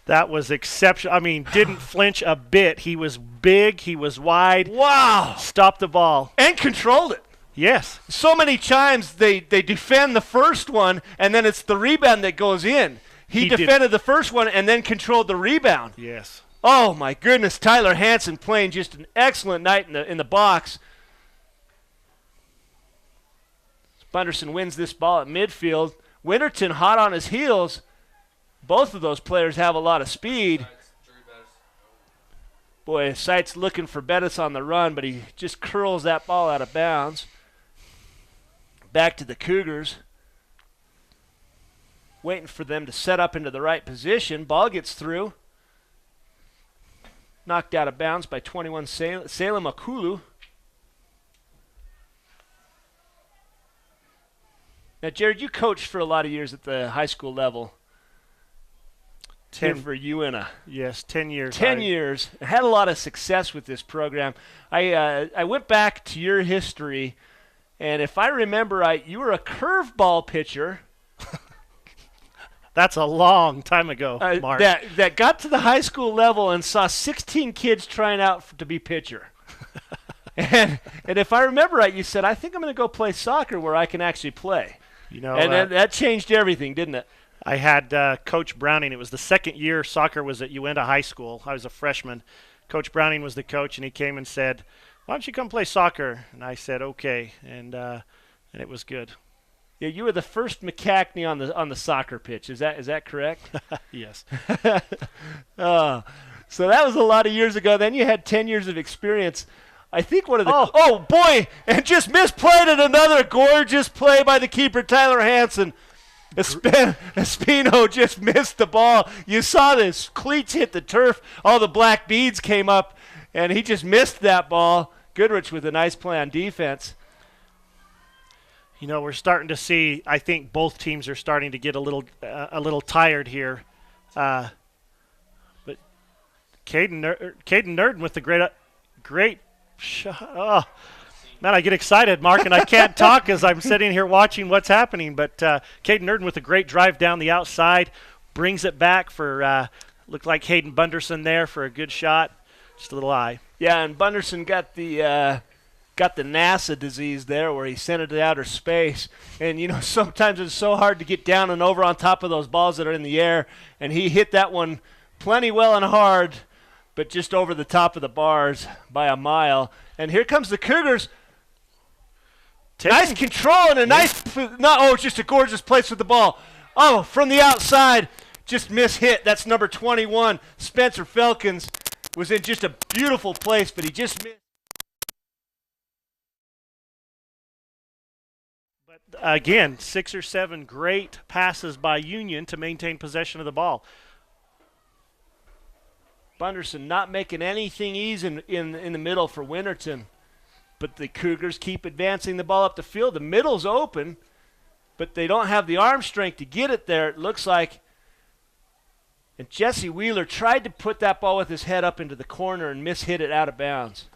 That was exceptional. I mean, didn't flinch a bit. He was big. He was wide. Wow. Stopped the ball. And controlled it. Yes. So many times they defend the first one, and then it's the rebound that goes in. He defended the first one and then controlled the rebound. Yes. Oh, my goodness. Tyler Hansen playing just an excellent night in the box. Bunderson wins this ball at midfield. Winterton hot on his heels. Both of those players have a lot of speed. Boy, Seitz looking for Bettis on the run, but he just curls that ball out of bounds. Back to the Cougars. Waiting for them to set up into the right position. Ball gets through. Knocked out of bounds by 21 Salem Akulu. Now, Jared, you coached for a lot of years at the high school level. 10 for Uintah. Yes, 10 years. 10 years. Had a lot of success with this program. I went back to your history, and if I remember right, you were a curveball pitcher. That's a long time ago, Mark. That got to the high school level and saw 16 kids trying out to be pitcher. and if I remember right, you said, I think I'm going to go play soccer where I can actually play. And that changed everything, didn't it? I had Coach Browning. It was the second year soccer was at Uintah High School. I was a freshman. Coach Browning was the coach, and he came and said, why don't you come play soccer? And I said, okay, and it was good. Yeah, you were the first McCackney on the soccer pitch. Is that correct? Yes. So that was a lot of years ago. Then you had 10 years of experience. I think one of the oh boy, and just misplayed it. Another gorgeous play by the keeper Tyler Hansen. Espino just missed the ball. You saw this cleats hit the turf. All the black beads came up, and he just missed that ball. Goodrich with a nice play on defense. We're starting to see. I think both teams are starting to get a little tired here. But Caden Nurden with the great shot. Oh. Man, I get excited, Mark, and I can't talk as I'm sitting here watching what's happening. But Caden Nurden with a great drive down the outside, brings it back for, looked like Hayden Bunderson there for a good shot. Just a little eye. Yeah, and Bunderson got the NASA disease there where he sent it to outer space. And, sometimes it's so hard to get down and over on top of those balls that are in the air. And he hit that one plenty well and hard, but just over the top of the bars by a mile. And here comes the Cougars. Nice control and it's just a gorgeous place with the ball. Oh, from the outside, just mishit. That's number 21. Spencer Felkins was in just a beautiful place, but he just missed. But again, 6 or 7 great passes by Union to maintain possession of the ball. Bunderson not making anything easy in the middle for Winterton. But the Cougars keep advancing the ball up the field. The middle's open, but they don't have the arm strength to get it there, it looks like. And Jesse Wheeler tried to put that ball with his head up into the corner and mishit it out of bounds.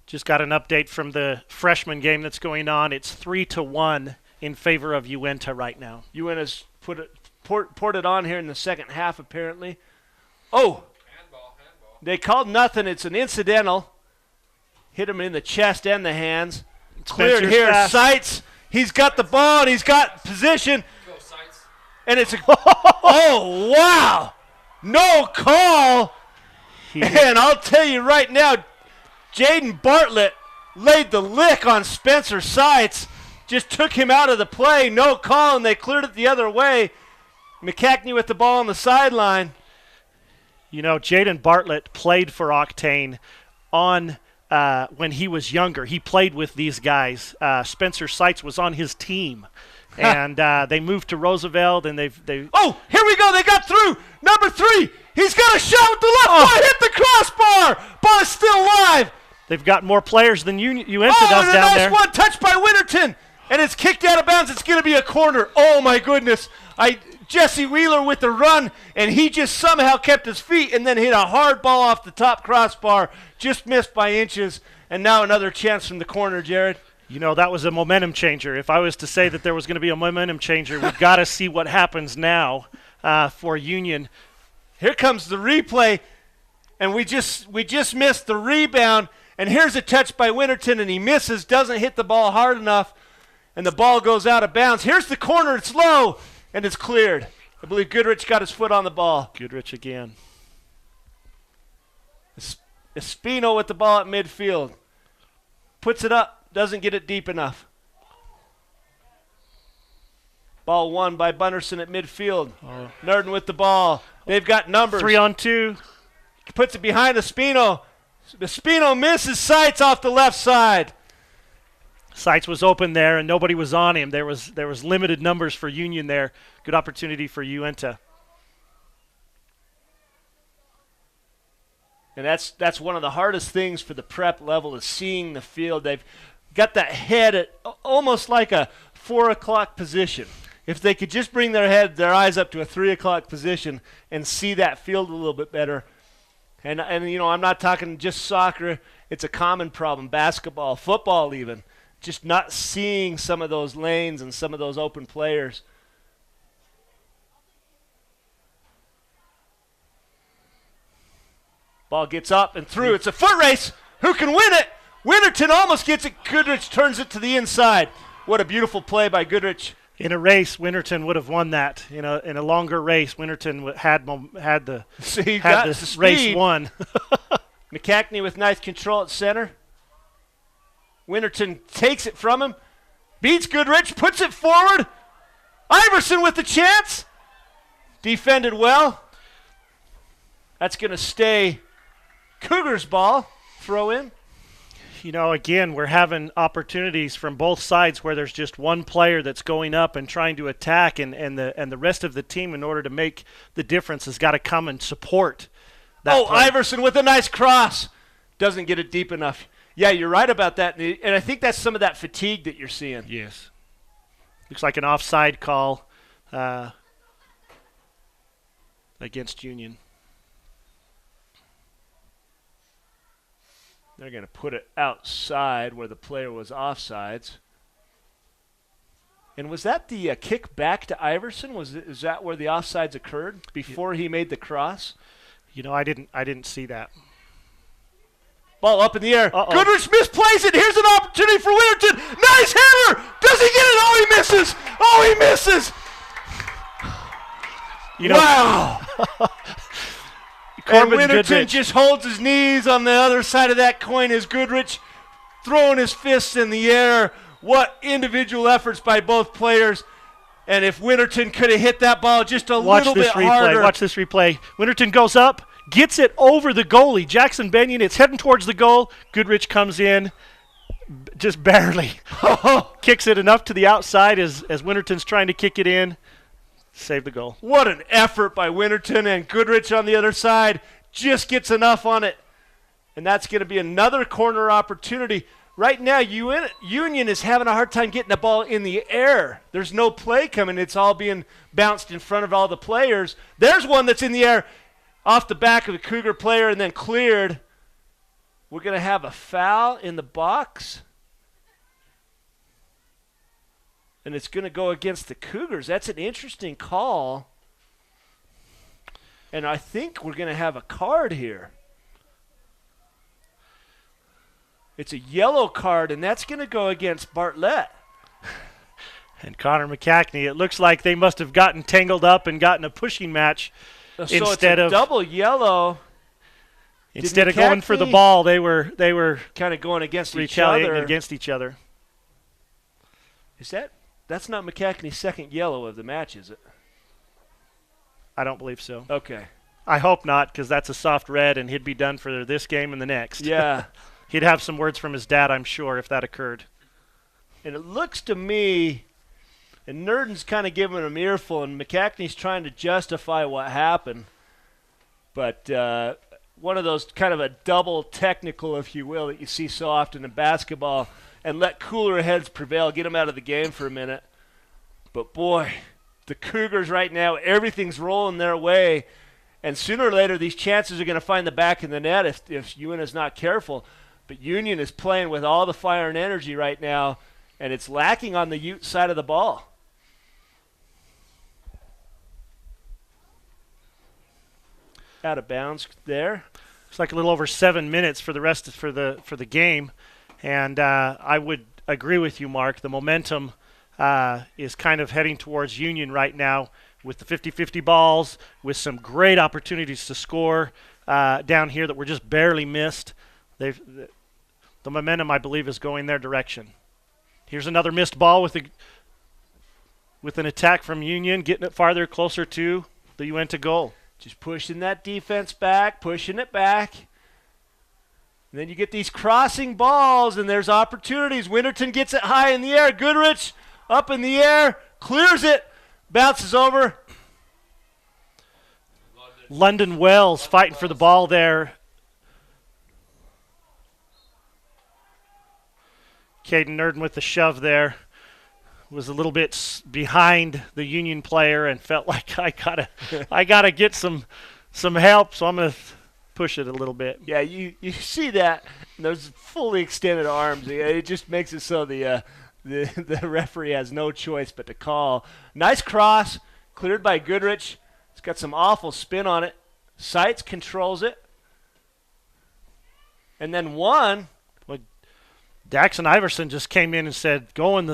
Just got an update from the freshman game that's going on. It's 3-1 in favor of Uintah right now. Uintah's poured it on here in the second half, apparently. Oh! Handball. They called nothing. It's an incidental. Hit him in the chest and the hands. Cleared here. Sights. He's got the ball and he's got position. Go, Sights. And it's oh, wow. No call. And I'll tell you right now, Jaden Bartlett laid the lick on Spencer Sights. Just took him out of the play. No call, and they cleared it the other way. McCackney with the ball on the sideline. Jaden Bartlett played for Octane on when he was younger. He played with these guys. Spencer Sights was on his team. And they moved to Roosevelt, and they Oh, here we go. They got through. Number 3. He's got a shot with the left foot. Hit the crossbar. Ball is still live. They've got more players than Uintah does down there. Nice one. Touched by Winterton. And it's kicked out of bounds. It's going to be a corner. Oh, my goodness. Jesse Wheeler with the run, and he just somehow kept his feet and then hit a hard ball off the top crossbar. Just missed by inches. And now another chance from the corner, Jared. That was a momentum changer. If I was to say that there was going to be a momentum changer, we've got to see what happens now for Union. Here comes the replay, and we just missed the rebound. And here's a touch by Winterton, and he misses, doesn't hit the ball hard enough, and the ball goes out of bounds. Here's the corner. It's low, and it's cleared. I believe Goodrich got his foot on the ball. Goodrich again. Espino with the ball at midfield. Puts it up, doesn't get it deep enough. Ball won by Bunderson at midfield. Nurden with the ball. They've got numbers. 3-on-2. Puts it behind Espino. Espino misses Sights off the left side. Sights was open there, and nobody was on him. There was limited numbers for Union there. Good opportunity for Uintah. And that's one of the hardest things for the prep level is seeing the field. They've got that head at almost like a 4 o'clock position. If they could just bring their eyes up to a 3 o'clock position and see that field a little bit better. And I'm not talking just soccer. It's a common problem. Basketball, football even. Just not seeing some of those lanes and some of those open players. Ball gets up and through. It's a foot race. Who can win it? Winterton almost gets it. Goodrich turns it to the inside. What a beautiful play by Goodrich. In a race, Winterton would have won that. In a longer race, Winterton had the race won. McCackney with nice control at center. Winterton takes it from him. Beats Goodrich, puts it forward. Iverson with the chance. Defended well. That's going to stay Cougars ball. Throw in. Again, we're having opportunities from both sides where there's just one player that's going up and trying to attack, and the rest of the team, in order to make the difference, has got to come and support that play. Iverson with a nice cross. Doesn't get it deep enough. Yeah, you're right about that, and I think that's some of that fatigue that you're seeing. Yes. Looks like an offside call against Union. They're going to put it outside where the player was offsides. And was that the kick back to Iverson? Is that where the offsides occurred before he made the cross? I didn't see that. Ball up in the air. Goodrich misplays it. Here's an opportunity for Winterton. Nice hammer. Does he get it? Oh, he misses. Oh, he misses. Wow. And Winterton just holds his knees on the other side of that coin as Goodrich throwing his fists in the air. What individual efforts by both players. And if Winterton could have hit that ball just a little bit harder. Watch this replay. Winterton goes up, gets it over the goalie. Jackson Benyon, it's heading towards the goal. Goodrich comes in just barely. Kicks it enough to the outside as Winterton's trying to kick it in. Save the goal. What an effort by Winterton, and Goodrich on the other side just gets enough on it. And that's going to be another corner opportunity. Right now, Union is having a hard time getting the ball in the air. There's no play coming. It's all being bounced in front of all the players. There's one that's in the air off the back of the Cougar player and then cleared. We're going to have a foul in the box. And it's going to go against the Cougars. That's an interesting call. And I think we're going to have a card here. It's a yellow card, and that's going to go against Bartlett. And Connor McCackney, it looks like they must have gotten tangled up and gotten a pushing match So it's a double yellow. Instead of going for the ball, they were kind of going against each other. That's not McCackney's second yellow of the match, is it? I don't believe so. Okay. I hope not, because that's a soft red, and he'd be done for this game and the next. Yeah. He'd have some words from his dad, I'm sure, if that occurred. And it looks to me, and Nurden's kind of giving him an earful, and McCackney's trying to justify what happened. But one of those kind of a double technical, if you will, that you see so often in basketball, and let cooler heads prevail, get them out of the game for a minute. But boy, the Cougars right now, everything's rolling their way, and sooner or later these chances are going to find the back of the net if Uintah's not careful. But Union is playing with all the fire and energy right now, and it's lacking on the Ute side of the ball. Out of bounds there. It's like a little over 7 minutes for the rest for the game. And I would agree with you, Mark. The momentum is kind of heading towards Union right now with the 50-50 balls, with some great opportunities to score down here that were just barely missed. The momentum, I believe, is going their direction. Here's another missed ball with an attack from Union, getting it farther, closer to the Uintah goal. Just pushing that defense back, pushing it back. And then you get these crossing balls, and there's opportunities. Winterton gets it high in the air. Goodrich up in the air, clears it, bounces over. London Wells fighting for the ball there. Caden Nurden with the shove there. Was a little bit behind the Union player and felt like I gotta get some help, so I'm gonna push it a little bit. Yeah, you see that those fully extended arms. It just makes it so the referee has no choice but to call. Nice cross, cleared by Goodrich. It's got some awful spin on it. Seitz controls it, and then one. Daxon Iverson just came in and said, go in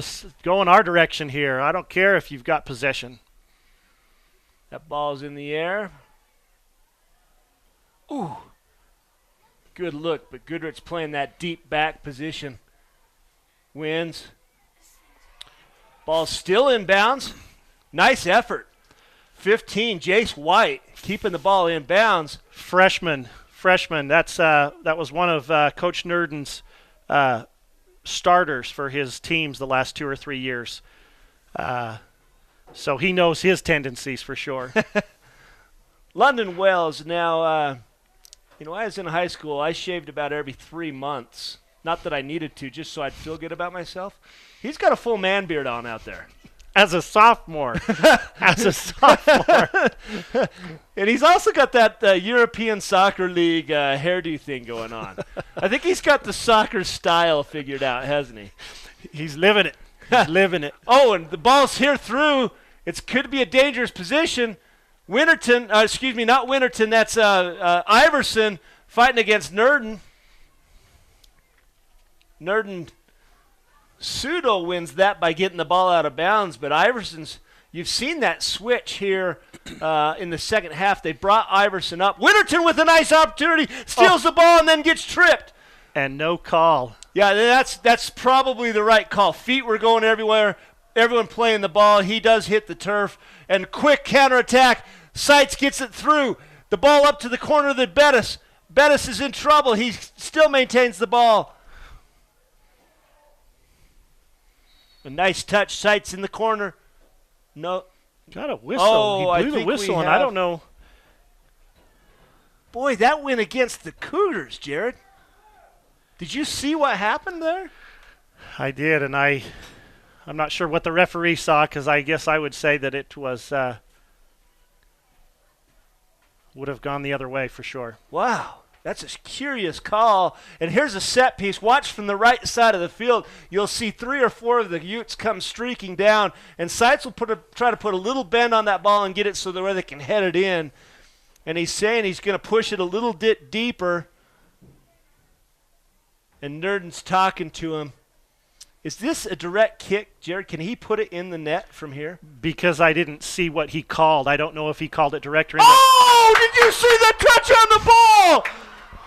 our direction here. I don't care if you've got possession. That ball's in the air. Ooh. Good look, but Goodrich playing that deep back position. Wins. Ball's still in bounds. Nice effort. 15, Jace White keeping the ball in bounds. Freshman. That was one of Coach Nurden's starters for his teams the last 2 or 3 years. So he knows his tendencies for sure. London Wells now, I was in high school. I shaved about every 3 months. Not that I needed to, just so I'd feel good about myself. He's got a full man beard on out there. As a sophomore. And he's also got that European Soccer League hairdo thing going on. I think he's got the soccer style figured out, hasn't he? He's living it. Oh, and the ball's here through. It could be a dangerous position. Not Winterton. That's Iverson fighting against Nurden. Nurden pseudo wins that by getting the ball out of bounds, but you've seen that switch here in the second half. They brought Iverson up. Winterton with a nice opportunity, steals the ball and then gets tripped. And no call. Yeah, that's probably the right call. Feet were going everywhere. Everyone playing the ball. He does hit the turf. And quick counterattack. Seitz gets it through. The ball up to the corner of the Bettis. Bettis is in trouble. He still maintains the ball. A nice touch. Seitz in the corner. No. Got a whistle. Oh, he blew the whistle, and I don't know. Boy, that went against the Cougars, Jared. Did you see what happened there? I did, and I'm not sure what the referee saw, because I guess I would say that it was would have gone the other way for sure. Wow. That's a curious call. And here's a set piece. Watch from the right side of the field. You'll see 3 or 4 of the Utes come streaking down. And Seitz will try to put a little bend on that ball and get it so that where they can head it in. And he's saying he's going to push it a little bit deeper. And Nurden's talking to him. Is this a direct kick, Jared? Can he put it in the net from here? Because I didn't see what he called. I don't know if he called it direct or indirect. Oh, did you see the touch on the ball?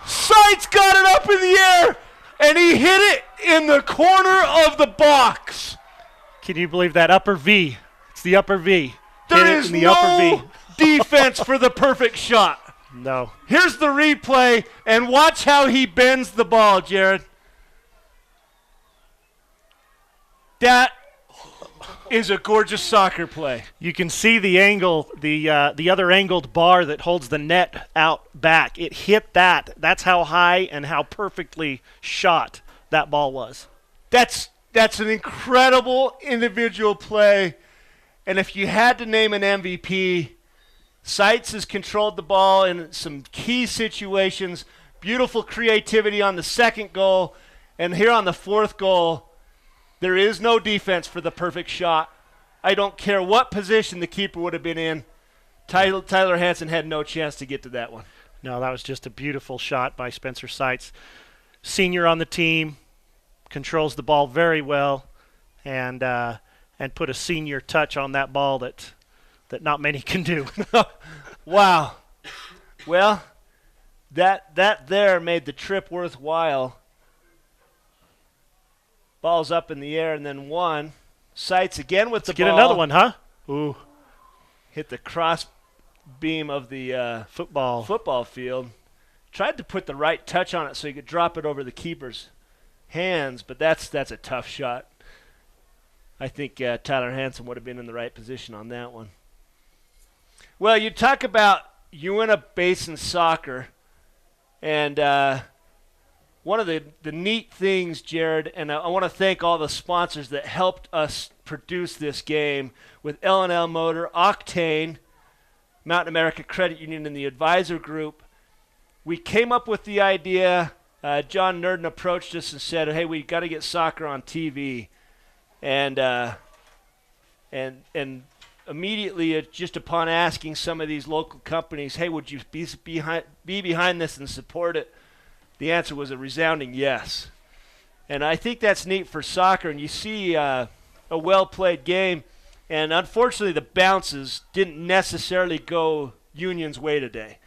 Seitz got it up in the air, and he hit it in the corner of the box. Can you believe that? Upper V. It's the upper V. There is no defense for the perfect shot. No. Here's the replay, and watch how he bends the ball, Jared. That is a gorgeous soccer play. You can see the angle, the other angled bar that holds the net out back. It hit that. That's how high and how perfectly shot that ball was. That's an incredible individual play. And if you had to name an MVP, Seitz has controlled the ball in some key situations. Beautiful creativity on the second goal. And here on the fourth goal, there is no defense for the perfect shot. I don't care what position the keeper would have been in. Tyler Hansen had no chance to get to that one. No, that was just a beautiful shot by Spencer Seitz. Senior on the team, controls the ball very well, and put a senior touch on that ball that not many can do. Wow. Well, that there made the trip worthwhile. Ball's up in the air, and then one. Seitz again with the ball. Get another one, huh? Ooh. Hit the cross beam of the football field. Tried to put the right touch on it so he could drop it over the keeper's hands, but that's a tough shot. I think Tyler Hansen would have been in the right position on that one. Well, you talk about Uintah Basin soccer, and one of the neat things, Jared, and I want to thank all the sponsors that helped us produce this game with L&L Motor, Octane, Mountain America Credit Union, and the Advisor Group. We came up with the idea. John Nurden approached us and said, hey, we got to get soccer on TV. And immediately, just upon asking some of these local companies, hey, would you be behind this and support it? The answer was a resounding yes. And I think that's neat for soccer. And you see a well-played game. And unfortunately, the bounces didn't necessarily go Union's way today.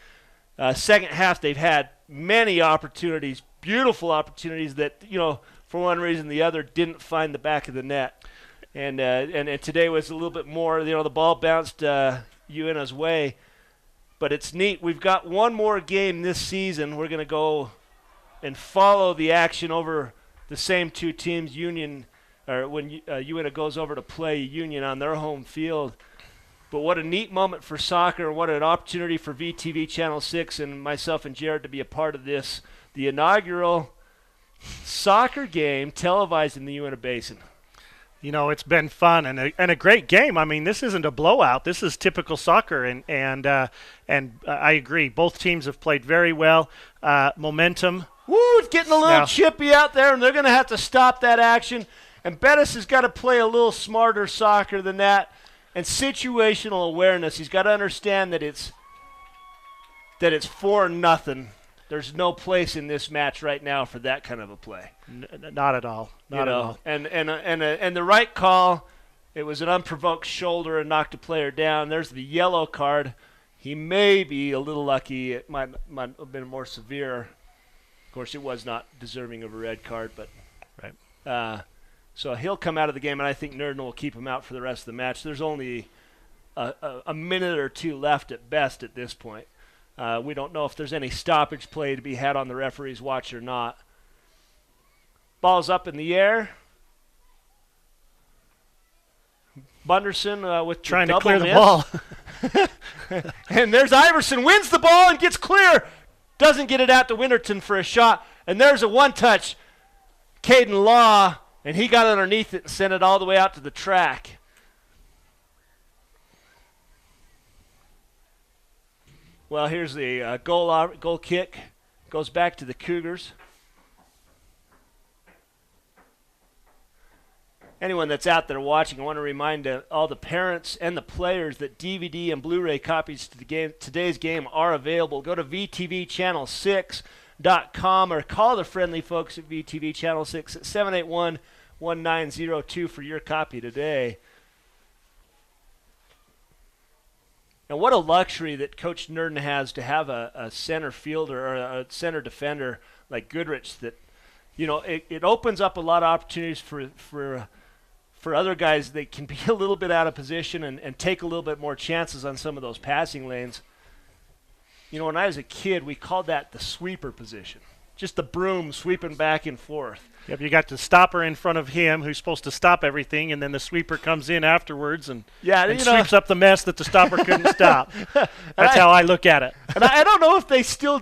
Second half, they've had many opportunities, beautiful opportunities that, for one reason or the other, didn't find the back of the net. And today was a little bit more, the ball bounced Uintah's way. But it's neat. We've got one more game this season. We're going to go and follow the action over the same two teams, Union, or when Uintah goes over to play Union on their home field. But what a neat moment for soccer, what an opportunity for VTV Channel 6 and myself and Jared to be a part of this, the inaugural soccer game televised in the Uintah Basin. It's been fun and a great game. I mean, this isn't a blowout. This is typical soccer, and I agree. Both teams have played very well. Momentum. Woo, it's getting a little chippy out there, and they're going to have to stop that action. And Bettis has got to play a little smarter soccer than that. And situational awareness. He's got to understand that it's 4-0. There's no place in this match right now for that kind of a play. Not at all. Not at all. And the right call, it was an unprovoked shoulder and knocked a player down. There's the yellow card. He may be a little lucky. It might have been more severe. Of course, it was not deserving of a red card, but right. So he'll come out of the game, and I think Nurden will keep him out for the rest of the match. There's only a minute or two left at best at this point. We don't know if there's any stoppage play to be had on the referee's watch or not. Ball's up in the air. Bunderson with trying to clear miss. the ball. And there's Iverson, wins the ball and gets clear. Doesn't get it out to Winterton for a shot. And there's a one-touch. Caden Law, and he got underneath it and sent it all the way out to the track. Well, here's the goal kick. Goes back to the Cougars. Anyone that's out there watching, I want to remind all the parents and the players that DVD and Blu-ray copies to today's game are available. Go to VTVChannel6.com or call the friendly folks at VTV Channel 6 at 781-1902 for your copy today. And what a luxury that Coach Nurden has to have a center fielder or a center defender like Goodrich that, it opens up a lot of opportunities for other guys that can be a little bit out of position and take a little bit more chances on some of those passing lanes. When I was a kid, we called that the sweeper position. Just the broom sweeping back and forth. Yep, you got the stopper in front of him who's supposed to stop everything, and then the sweeper comes in afterwards and sweeps up the mess that the stopper couldn't stop. That's how I look at it. And I don't know if they still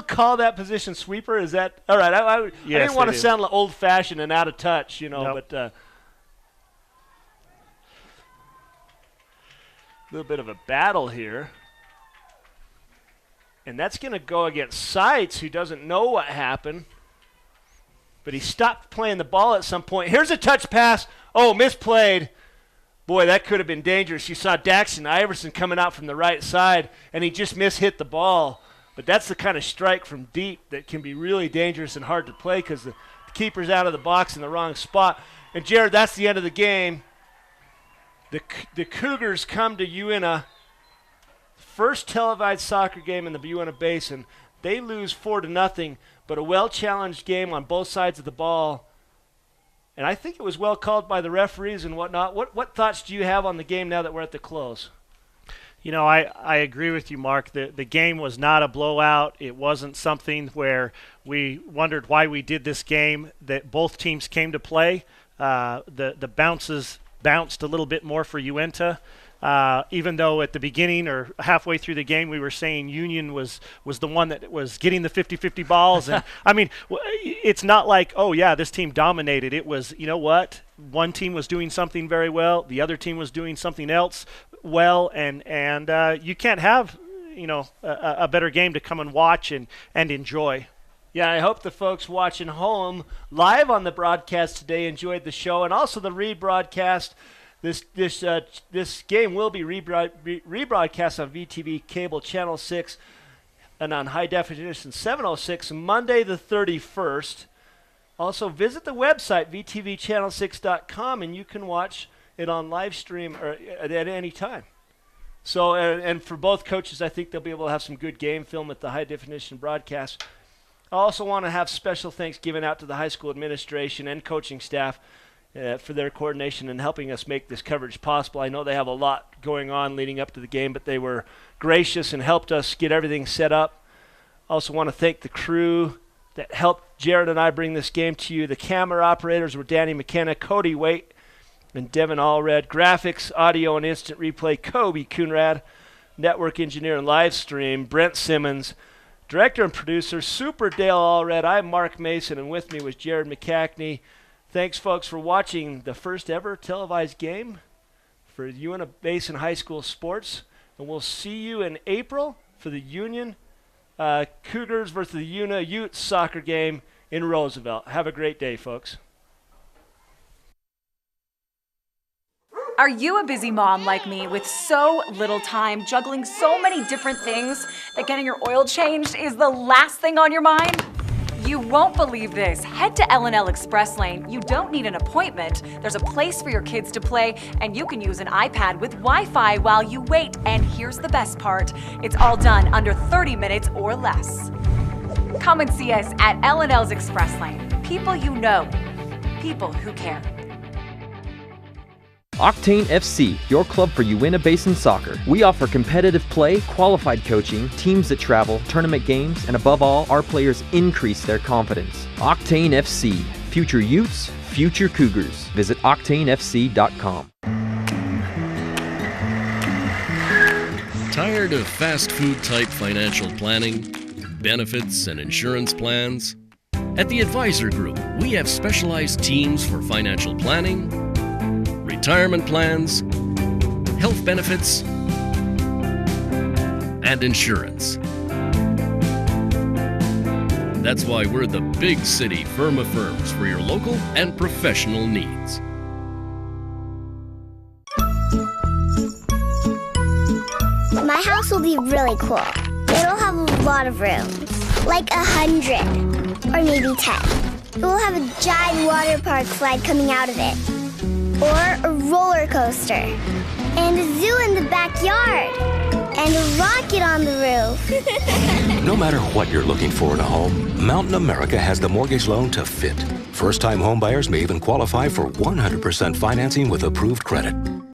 call that position sweeper? Is that all right? I didn't want to sound like old-fashioned and out of touch, Nope. but a little bit of a battle here. And that's going to go against Seitz, who doesn't know what happened. But he stopped playing the ball at some point. Here's a touch pass. Oh, misplayed. Boy, that could have been dangerous. You saw Daxton Iverson coming out from the right side, and he just mishit the ball. But that's the kind of strike from deep that can be really dangerous and hard to play because the keeper's out of the box in the wrong spot. And, Jared, that's the end of the game. The Cougars come to Uintah. First televised soccer game in the Uintah Basin. They lose 4-0, but a well-challenged game on both sides of the ball. And I think it was well called by the referees and whatnot. What thoughts do you have on the game now that we're at the close? I agree with you, Mark. The game was not a blowout. It wasn't something where we wondered why we did this game, that both teams came to play. The bounces bounced a little bit more for Uintah. even though at the beginning or halfway through the game we were saying Union was the one that was getting the 50-50 balls. And I mean, it's not like, oh yeah, this team dominated. It was, you know what? One team was doing something very well, the other team was doing something else well, and you can't have, you know, a better game to come and watch and enjoy. Yeah, I hope the folks watching home live on the broadcast today enjoyed the show, and also the rebroadcast. This game will be rebroadcast on VTV Cable Channel 6 and on High Definition 706 Monday the 31st. Also, visit the website, vtvchannel6.com, and you can watch it on live stream or at any time. So, and for both coaches, I think they'll be able to have some good game film at the High Definition broadcast. I also want to have special thanks given out to the high school administration and coaching staff for their coordination and helping us make this coverage possible. I know they have a lot going on leading up to the game, but they were gracious and helped us get everything set up. I also want to thank the crew that helped Jared and I bring this game to you. The camera operators were Danny McKenna, Cody Waite, and Devin Allred. Graphics, audio, and instant replay, Kobe Coonrad. Network engineer and live stream, Brent Simmons. Director and producer, Super Dale Allred. I'm Mark Mason, and with me was Jared McCackney. Thanks, folks, for watching the first ever televised game for Uintah Basin High School sports. And we'll see you in April for the Union Cougars versus the Utes soccer game in Roosevelt. Have a great day, folks. Are you a busy mom like me with so little time, juggling so many different things that getting your oil changed is the last thing on your mind? You won't believe this. Head to L&L Express Lane. You don't need an appointment. There's a place for your kids to play, and you can use an iPad with Wi-Fi while you wait. And here's the best part. It's all done under 30 minutes or less. Come and see us at L&L's Express Lane. People you know. People who care. Octane FC, your club for Uintah Basin soccer. We offer competitive play, qualified coaching, teams that travel, tournament games, and above all, our players increase their confidence. Octane FC, future Utes, future Cougars. Visit octanefc.com. Tired of fast food type financial planning, benefits, and insurance plans? At the Advisor Group, we have specialized teams for financial planning, retirement plans, health benefits, and insurance. That's why we're the big city firm of firms for your local and professional needs. My house will be really cool. It'll have a lot of rooms, like 100 or maybe 10. It will have a giant water park slide coming out of it, or a roller coaster, and a zoo in the backyard, and a rocket on the roof. No matter what you're looking for in a home, Mountain America has the mortgage loan to fit. First-time home buyers may even qualify for 100% financing with approved credit.